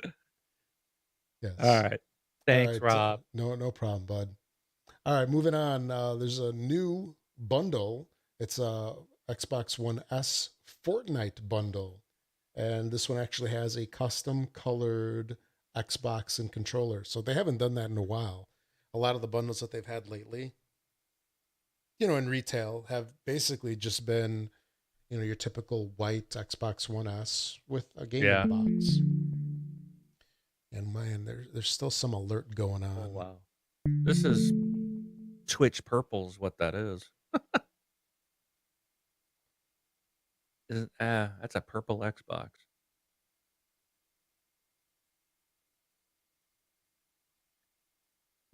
Yes. right, All thanks, right. Rob. No problem, bud. All right, moving on. There's a new bundle. It's a Xbox One S Fortnite bundle, and this one actually has a custom colored Xbox and controller. So they haven't done that in a while. A lot of the bundles that they've had lately in retail have basically just been, your typical white Xbox One S with a game in the Yeah. box. And man, there's still some alert going Oh on. wow. This is Twitch purple's what that is. Isn't that's a purple Xbox.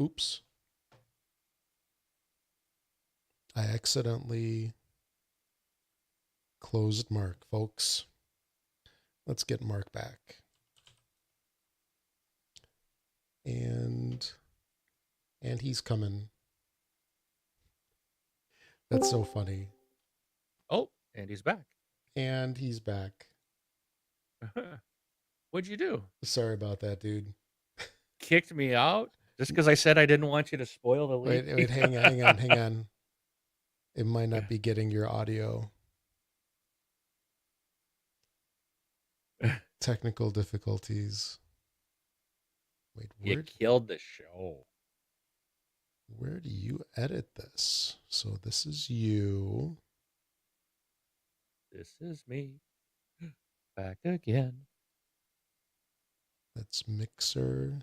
Oops. I accidentally closed Mark, folks. Let's get Mark back. And he's coming. That's so funny. Oh, and he's back. And he's back. What'd you do? Sorry about that, dude. Kicked me out just because I said I didn't want you to spoil the Wait, leak? wait, hang on. It might not be getting your audio. Technical difficulties. Wait, You killed the show. where do you edit this? So this is you. This is me. Back again. That's Mixer.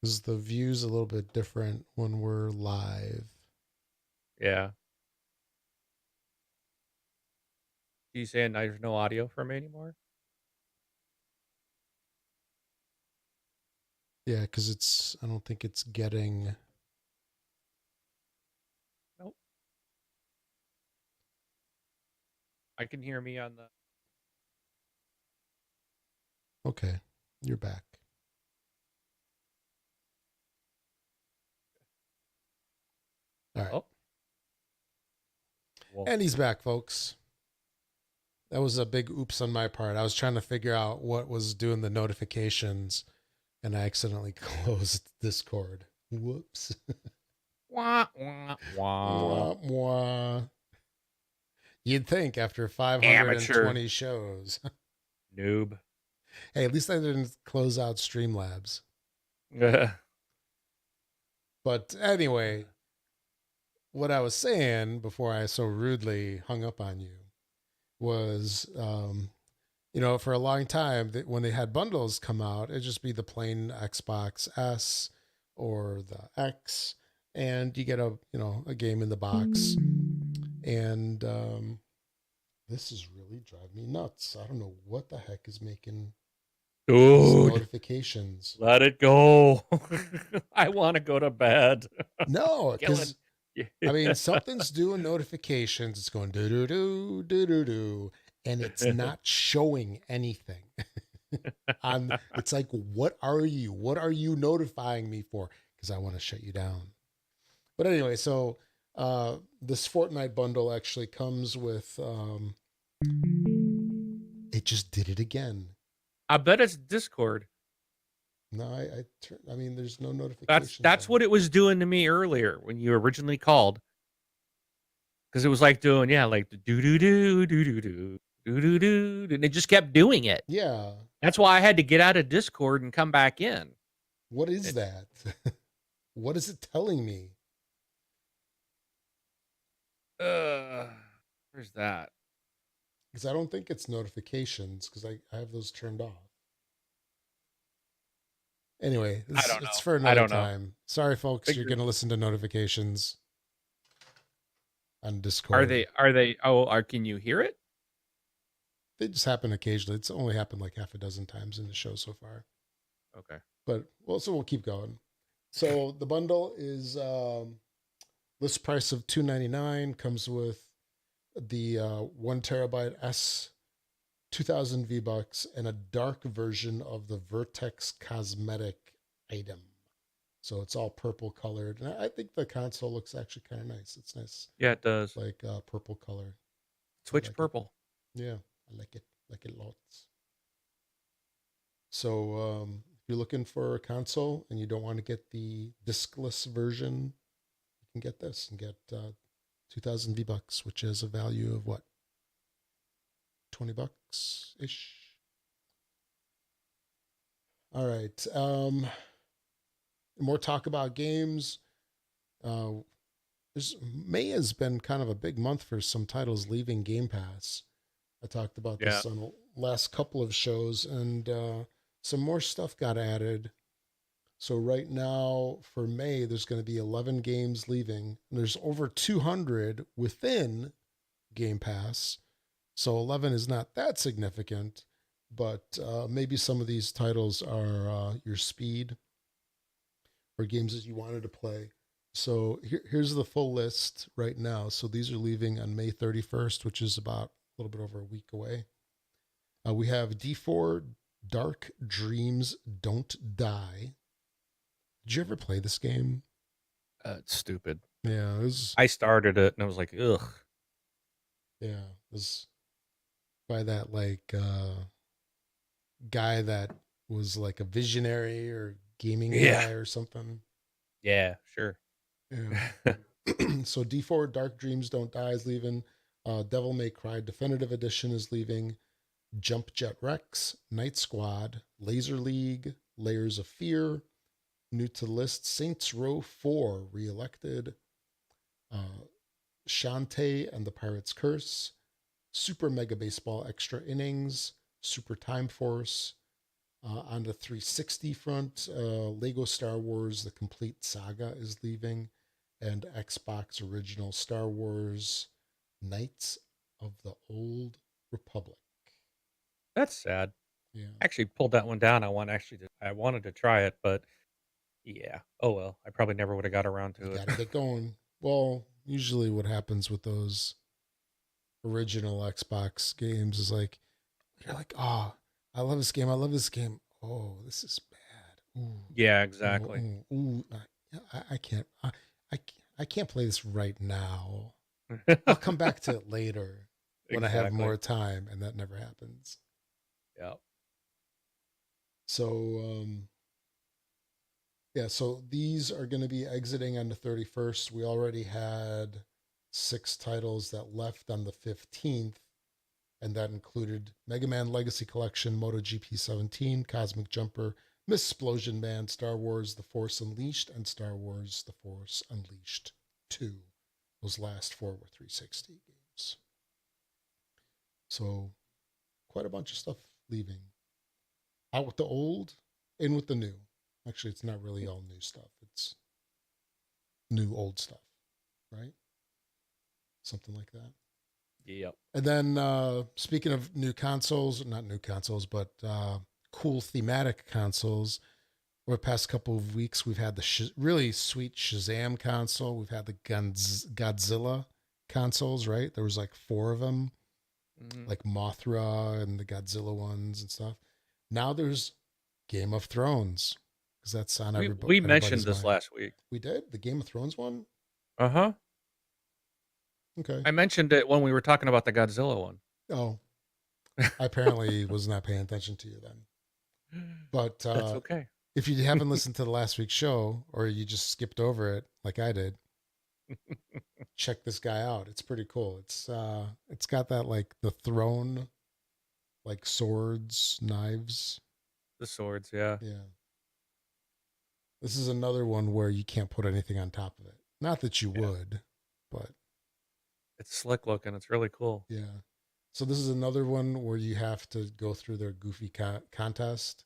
Because the view's a little bit different when we're live. Yeah. You saying there's no audio from me anymore? Yeah, because I don't think it's getting. Nope. I can hear me on the. Okay, you're back. All right. Oh. Well, And he's back, folks. That was a big oops on my part. I was trying to figure out what was doing the notifications, and I accidentally closed Discord. Whoops. wah, wah, wah. Mwah, mwah. You'd think after Amateur 520 shows. noob. Hey, at least I didn't close out Streamlabs. Yeah. But anyway, what I was saying before I so rudely hung up on you was, for a long time, when they had bundles come out, it'd just be the plain Xbox S or the X, and you get a game in the box. And this is really driving me nuts. I don't know what the heck is making these Dude, notifications. let it go. I want to go to bed. No, Killing. because I mean, something's doing notifications. It's going do do do do do do, and it's not showing anything. It's like, what are you? What are you notifying me for? Because I want to shut you down. But anyway, so this Fortnite bundle actually comes with. It just did it again. I bet it's Discord. No, I mean, there's no That's notifications that's on what it. it was doing to me earlier when you originally called. Because it was like doing, yeah, like do do do do do do do do do, and it just kept doing it. Yeah. That's why I had to get out of Discord and come back in. What is It's that? What is it telling me? where's that? Because I don't think it's notifications because I have those turned off. Anyway, I don't it's know. for I another don't know. time. Sorry, folks, you're Figure going to listen to notifications on are Discord. they can you hear it? They just happen occasionally. It's only happened like half a dozen times in the show so far. Okay. But so we'll keep going. So the bundle is list price of $299, comes with the 1 terabyte S 2000 V bucks and a dark version of the Vertex cosmetic item. So it's all purple colored, and I think the console looks actually kind of nice. It's nice, Yeah, it does. like purple color. I Twitch like it. purple. Yeah, I like it lots. So if you're looking for a console and you don't want to get the discless version, you can get this and get 2000 V bucks, which is a value of what, 20 bucks ish. All right. More talk about games. Uh, May has been kind of a big month for some titles leaving Game Pass. I talked about Yeah, this on the last couple of shows, and some more stuff got added. So right now for May, there's going to be 11 games leaving. And there's over 200 within Game Pass. So 11 is not that significant, but maybe some of these titles are your speed or games that you wanted to play. So here's the full list right now. So these are leaving on May 31st, which is about a little bit over a week away. We have D4 Dark Dreams Don't Die. Did you ever play this game? it's stupid. Yeah, it was. I started it and I was like, ugh. Yeah, it was by that like guy that was like a visionary or gaming Yeah, guy or something. yeah, sure. Yeah. So D4 Dark Dreams Don't Die is leaving. Devil May Cry Definitive Edition is leaving. Jump Jet Rex, Night Squad, Laser League, Layers of Fear, new to the list, Saints Row 4 reelected, uh, Shantae and the Pirate's Curse, Super Mega Baseball Extra Innings, Super Time Force. On the 360 front, Lego Star Wars The Complete Saga is leaving, and Xbox Original Star Wars Knights of the Old Republic. That's sad. Yeah, I actually pulled that one down. I wanted to try it, but yeah. Oh well. I probably never would have got around you to it. got to get going. Well, usually what happens with those original Xbox games is like, you're like, oh, I love this game. I love this game. Oh, this is bad. Ooh, Yeah, oh, exactly. ooh. I can't. I can't play this right now. I'll come back to it later when I have Exactly. more time, and that never happens. Yeah. So, yeah. So these are going to be exiting on the 31st. We already had 6 titles that left on the 15th, and that included Mega Man Legacy Collection, MotoGP 17, Cosmic Jumper, Miss Explosion Man, Star Wars The Force Unleashed, and Star Wars The Force Unleashed 2. Those last 4 were 360 games. So, quite a bunch of stuff leaving. Out with the old, in with the new. Actually, it's not really all new stuff, it's new old stuff, right? Something like that. Yep. And then speaking of new consoles, not new consoles, but cool thematic consoles. Over the past couple of weeks, we've had the really sweet Shazam console. We've had the Godzilla consoles, right? There was like 4 of them, Hmm. like Mothra and the Godzilla ones and stuff. Now there's Game of Thrones because that's on We mentioned everybody's this mind. last week. We did the Game of Thrones one. Uh huh. Okay. I mentioned it when we were talking about the Godzilla one. Oh, I apparently was not paying attention to you then. But That's okay. if you haven't listened to the last week's show or you just skipped over it like I did, check this guy out. It's pretty cool. It's got that like the throne, like swords, knives. The swords, yeah. Yeah. This is another one where you can't put anything on top of it. Not that you Yeah. would, but It's slick looking. It's really cool. yeah. So this is another one where you have to go through their goofy contest,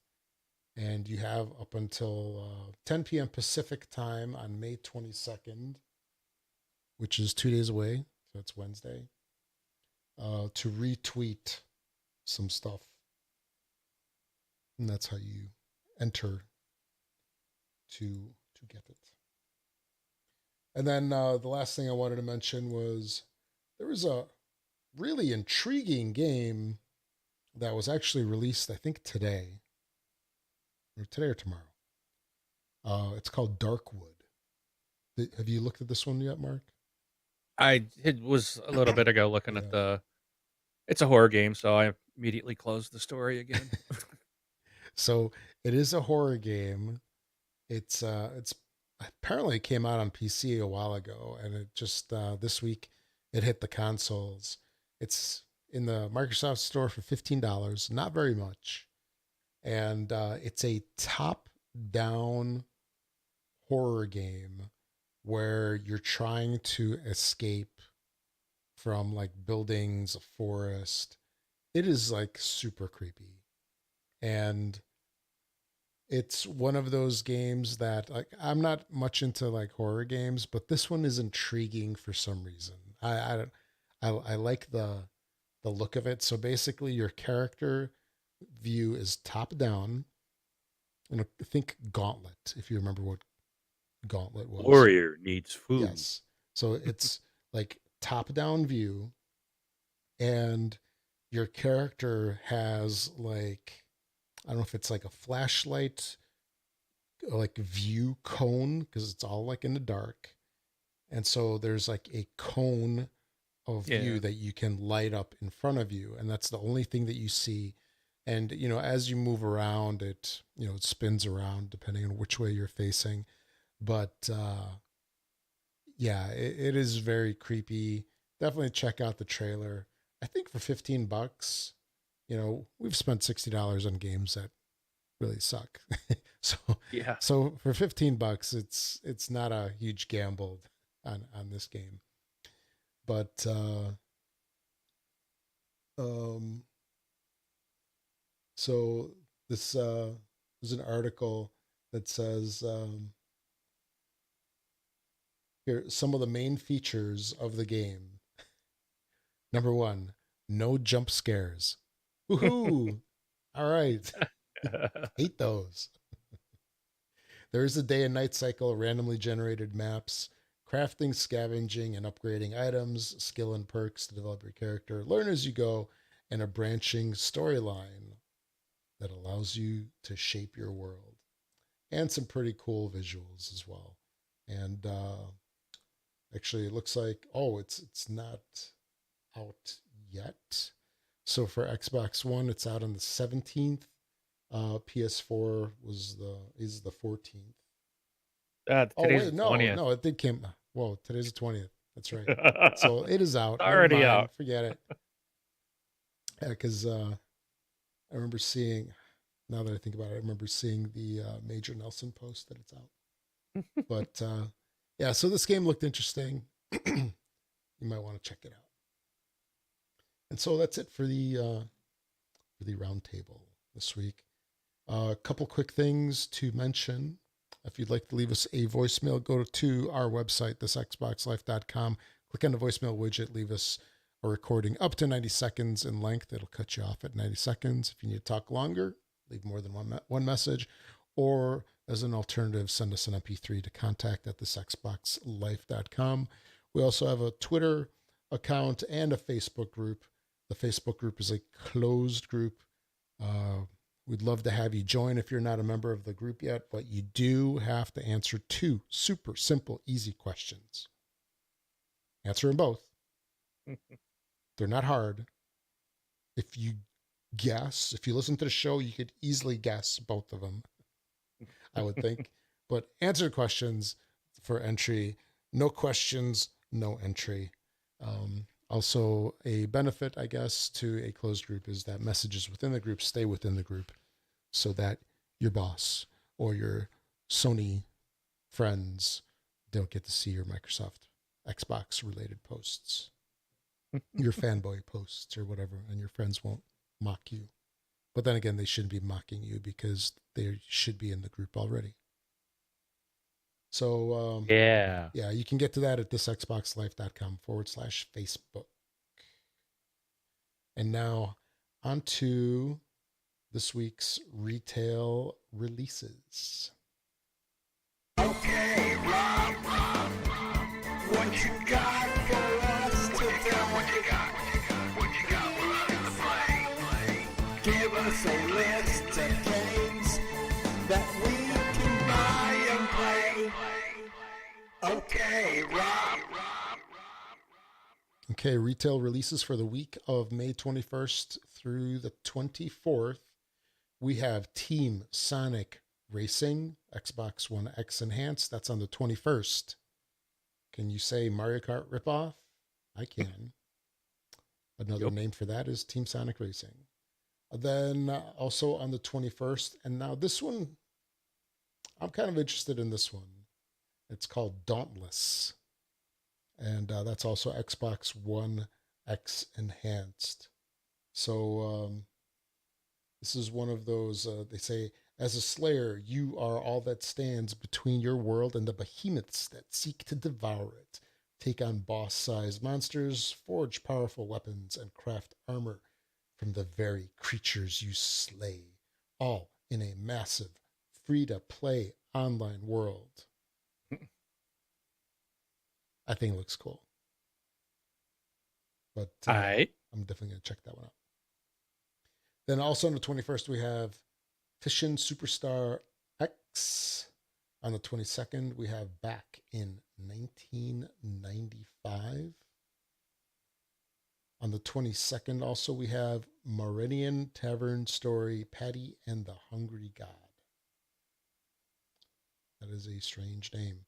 and you have up until 10 p.m. Pacific time on May 22nd, which is 2 days away. So it's Wednesday, to retweet some stuff, and that's how you enter to get it. And then the last thing I wanted to mention was there was a really intriguing game that was actually released, I think today or tomorrow. It's called Darkwood. Have you looked at this one yet, Mark? I it was a little bit ago looking at Yeah. the. It's a horror game, so I immediately closed the story again. So it is a horror game. It's apparently it came out on PC a while ago, and it just this week it hit the consoles. It's in the Microsoft Store for $15, not very much, and it's a top-down horror game where you're trying to escape from like buildings, a forest. It is like super creepy. And it's one of those games that like I'm not much into like horror games, but this one is intriguing for some reason. I like the look of it. So basically, your character view is top down, and I think Gauntlet, if you remember what Gauntlet was. Warrior needs food. Yes. So it's like top down view, and your character has like I don't know if it's like a flashlight like view cone because it's all like in the dark. And so there's like a cone of Yeah. view that you can light up in front of you, and that's the only thing that you see. And as you move around, it spins around depending on which way you're facing. But yeah, it is very creepy. Definitely check out the trailer. I think for $15, we've spent $60 on games that really suck. so Yeah. so for $15, it's not a huge gamble on this game. But um so this there's an article that says here some of the main features of the game. Number one, no jump scares. Woohoo! All right. Hate those. There is a day and night cycle of randomly generated maps, crafting, scavenging, and upgrading items, skill and perks to develop your character, learn as you go, and a branching storyline that allows you to shape your world. And some pretty cool visuals as well. And actually, it looks like it's not out yet. So for Xbox One, it's out on the 17th. PS4 is the 14th. Oh Today's the wait, no, 20th. no, it did came. Whoa, today's the 20th. That's right. So it is out. Never Already mind. out. Forget it. Yeah, because I remember seeing. Now that I think about it, I remember seeing the Major Nelson post that it's out. But yeah, so this game looked interesting. You might want to check it out. And so that's it for the roundtable this week. A couple quick things to mention. If you'd like to leave us a voicemail, go to our website, thisxboxlife.com. Click on the voicemail widget, leave us a recording up to 90 seconds in length. It'll cut you off at 90 seconds. If you need to talk longer, leave more than one message. Or as an alternative, send us an MP3 to contact at thisxboxlife.com. We also have a Twitter account and a Facebook group. The Facebook group is a closed group. We'd love to have you join if you're not a member of the group yet, but you do have to answer 2 super simple, easy questions. Answer them both. They're not hard. If you listen to the show, you could easily guess both of them, I would think. But answer questions for entry. No questions, no entry. Also, a benefit, I guess, to a closed group is that messages within the group stay within the group so that your boss or your Sony friends don't get to see your Microsoft Xbox related posts, your fanboy posts or whatever, and your friends won't mock you. But then again, they shouldn't be mocking you because they should be in the group already. So, Yeah. yeah, you can get to that at thisxboxlife.com/Facebook. And now on to this week's retail releases. Okay, Rob, what you got for us today? What you got for us to play? Give us a list of games that we can buy and play. Okay, Rob. Okay, retail releases for the week of May 21st through the 24th. We have Team Sonic Racing, Xbox One X Enhanced. That's on the 21st. Can you say Mario Kart ripoff? I can. Another name for that is Team Sonic Racing. Then also on the 21st, and now this one, I'm kind of interested in this one. It's called Dauntless, and that's also Xbox One X enhanced. So this is one of those. They say, as a slayer, you are all that stands between your world and the behemoths that seek to devour it. Take on boss-sized monsters, forge powerful weapons, and craft armor from the very creatures you slay, all in a massive, free-to-play online world. I think it looks cool. But I'm definitely going to check that one out. Then also on the 21st, we have Fission Superstar X. On the 22nd, we have Back in 1995. On the 22nd, also, we have Meridian Tavern Story Patty and the Hungry God. That is a strange name.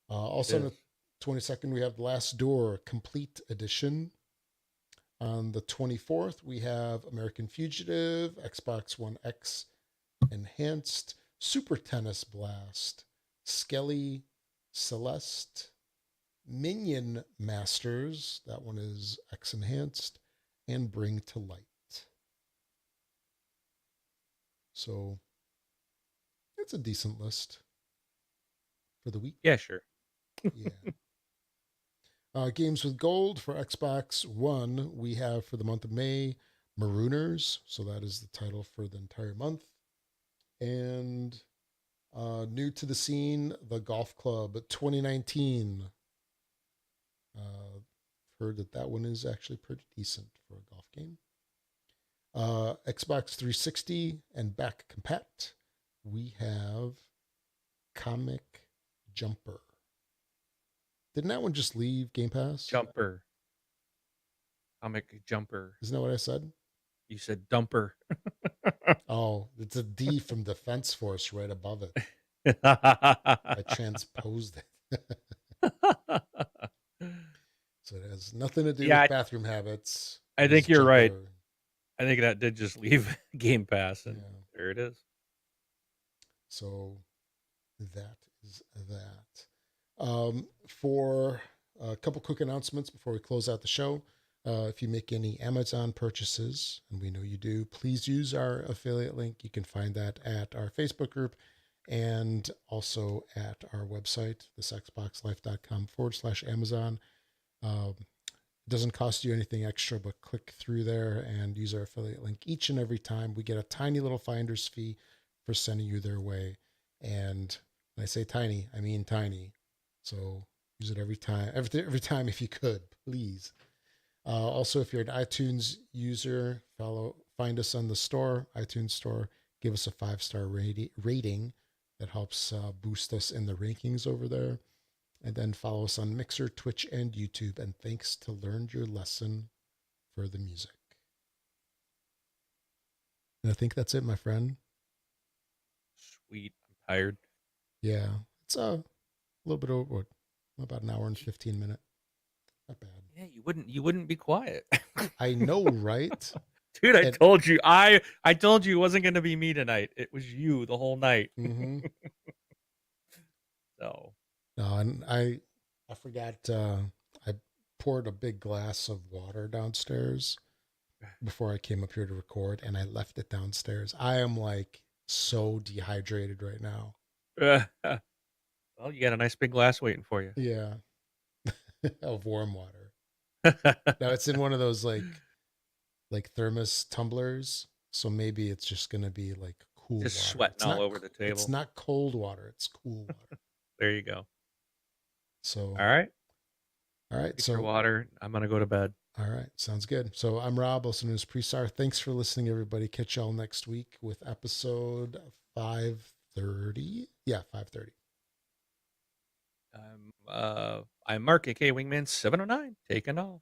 Also on the 22nd, we have Last Door Complete Edition. On the 24th, we have American Fugitive, Xbox One X Enhanced, Super Tennis Blast, Skelly Celeste, Minion Masters, that one is X Enhanced, and Bring to Light. So it's a decent list for the week. Yeah, sure. Yeah. Games with Gold for Xbox One, we have for the month of May, Marooners. So that is the title for the entire month. And new to the scene, The Golf Club 2019. Heard that one is actually pretty decent for a golf game. Xbox 360 and back compat, we have Comic Jumper. Didn't that one just leave Game Pass? Jumper. Comic Jumper. Isn't that what I said? You said dumper. Oh, it's a D from Defense Force right above it. I transposed it. So it has nothing to do with bathroom habits. I think you're right. I think that did just leave Game Pass, and there it is. So that is that. For a couple quick announcements before we close out the show. If you make any Amazon purchases, and we know you do, please use our affiliate link. You can find that at our Facebook group and also at our website, thisxboxlife.com/Amazon. It doesn't cost you anything extra, but click through there and use our affiliate link each and every time. We get a tiny little finder's fee for sending you their way. And when I say tiny, I mean tiny. So use it every time if you could, please. Also, if you're an iTunes user, find us on the store, iTunes store. Give us a 5-star rating. That helps boost us in the rankings over there. And then follow us on Mixer, Twitch, and YouTube. And thanks to Learned Your Lesson for the music. And I think that's it, my friend. Sweet. I'm tired. Yeah. It's a little bit over, about an hour and 15 minutes. Not bad. Yeah, you wouldn't be quiet. I know, right? Dude, I told you. I told you it wasn't going to be me tonight. It was you the whole night. Mm-hmm. So. No, and I forgot. I poured a big glass of water downstairs before I came up here to record, and I left it downstairs. I am like so dehydrated right now. Well, you got a nice big glass waiting for you. Yeah. Of warm water. Now it's in one of those like thermos tumblers, so maybe it's just gonna be like cool just water. Sweating all over the table. It's not cold water, it's cool water. There you go. So all right. So water. I'm gonna go to bed. All right, sounds good. So I'm Rob, also known as Presar. Thanks for listening, everybody. Catch y'all next week with episode 530. Yeah, 530. I'm Mark, aka Wingman 709, taking off.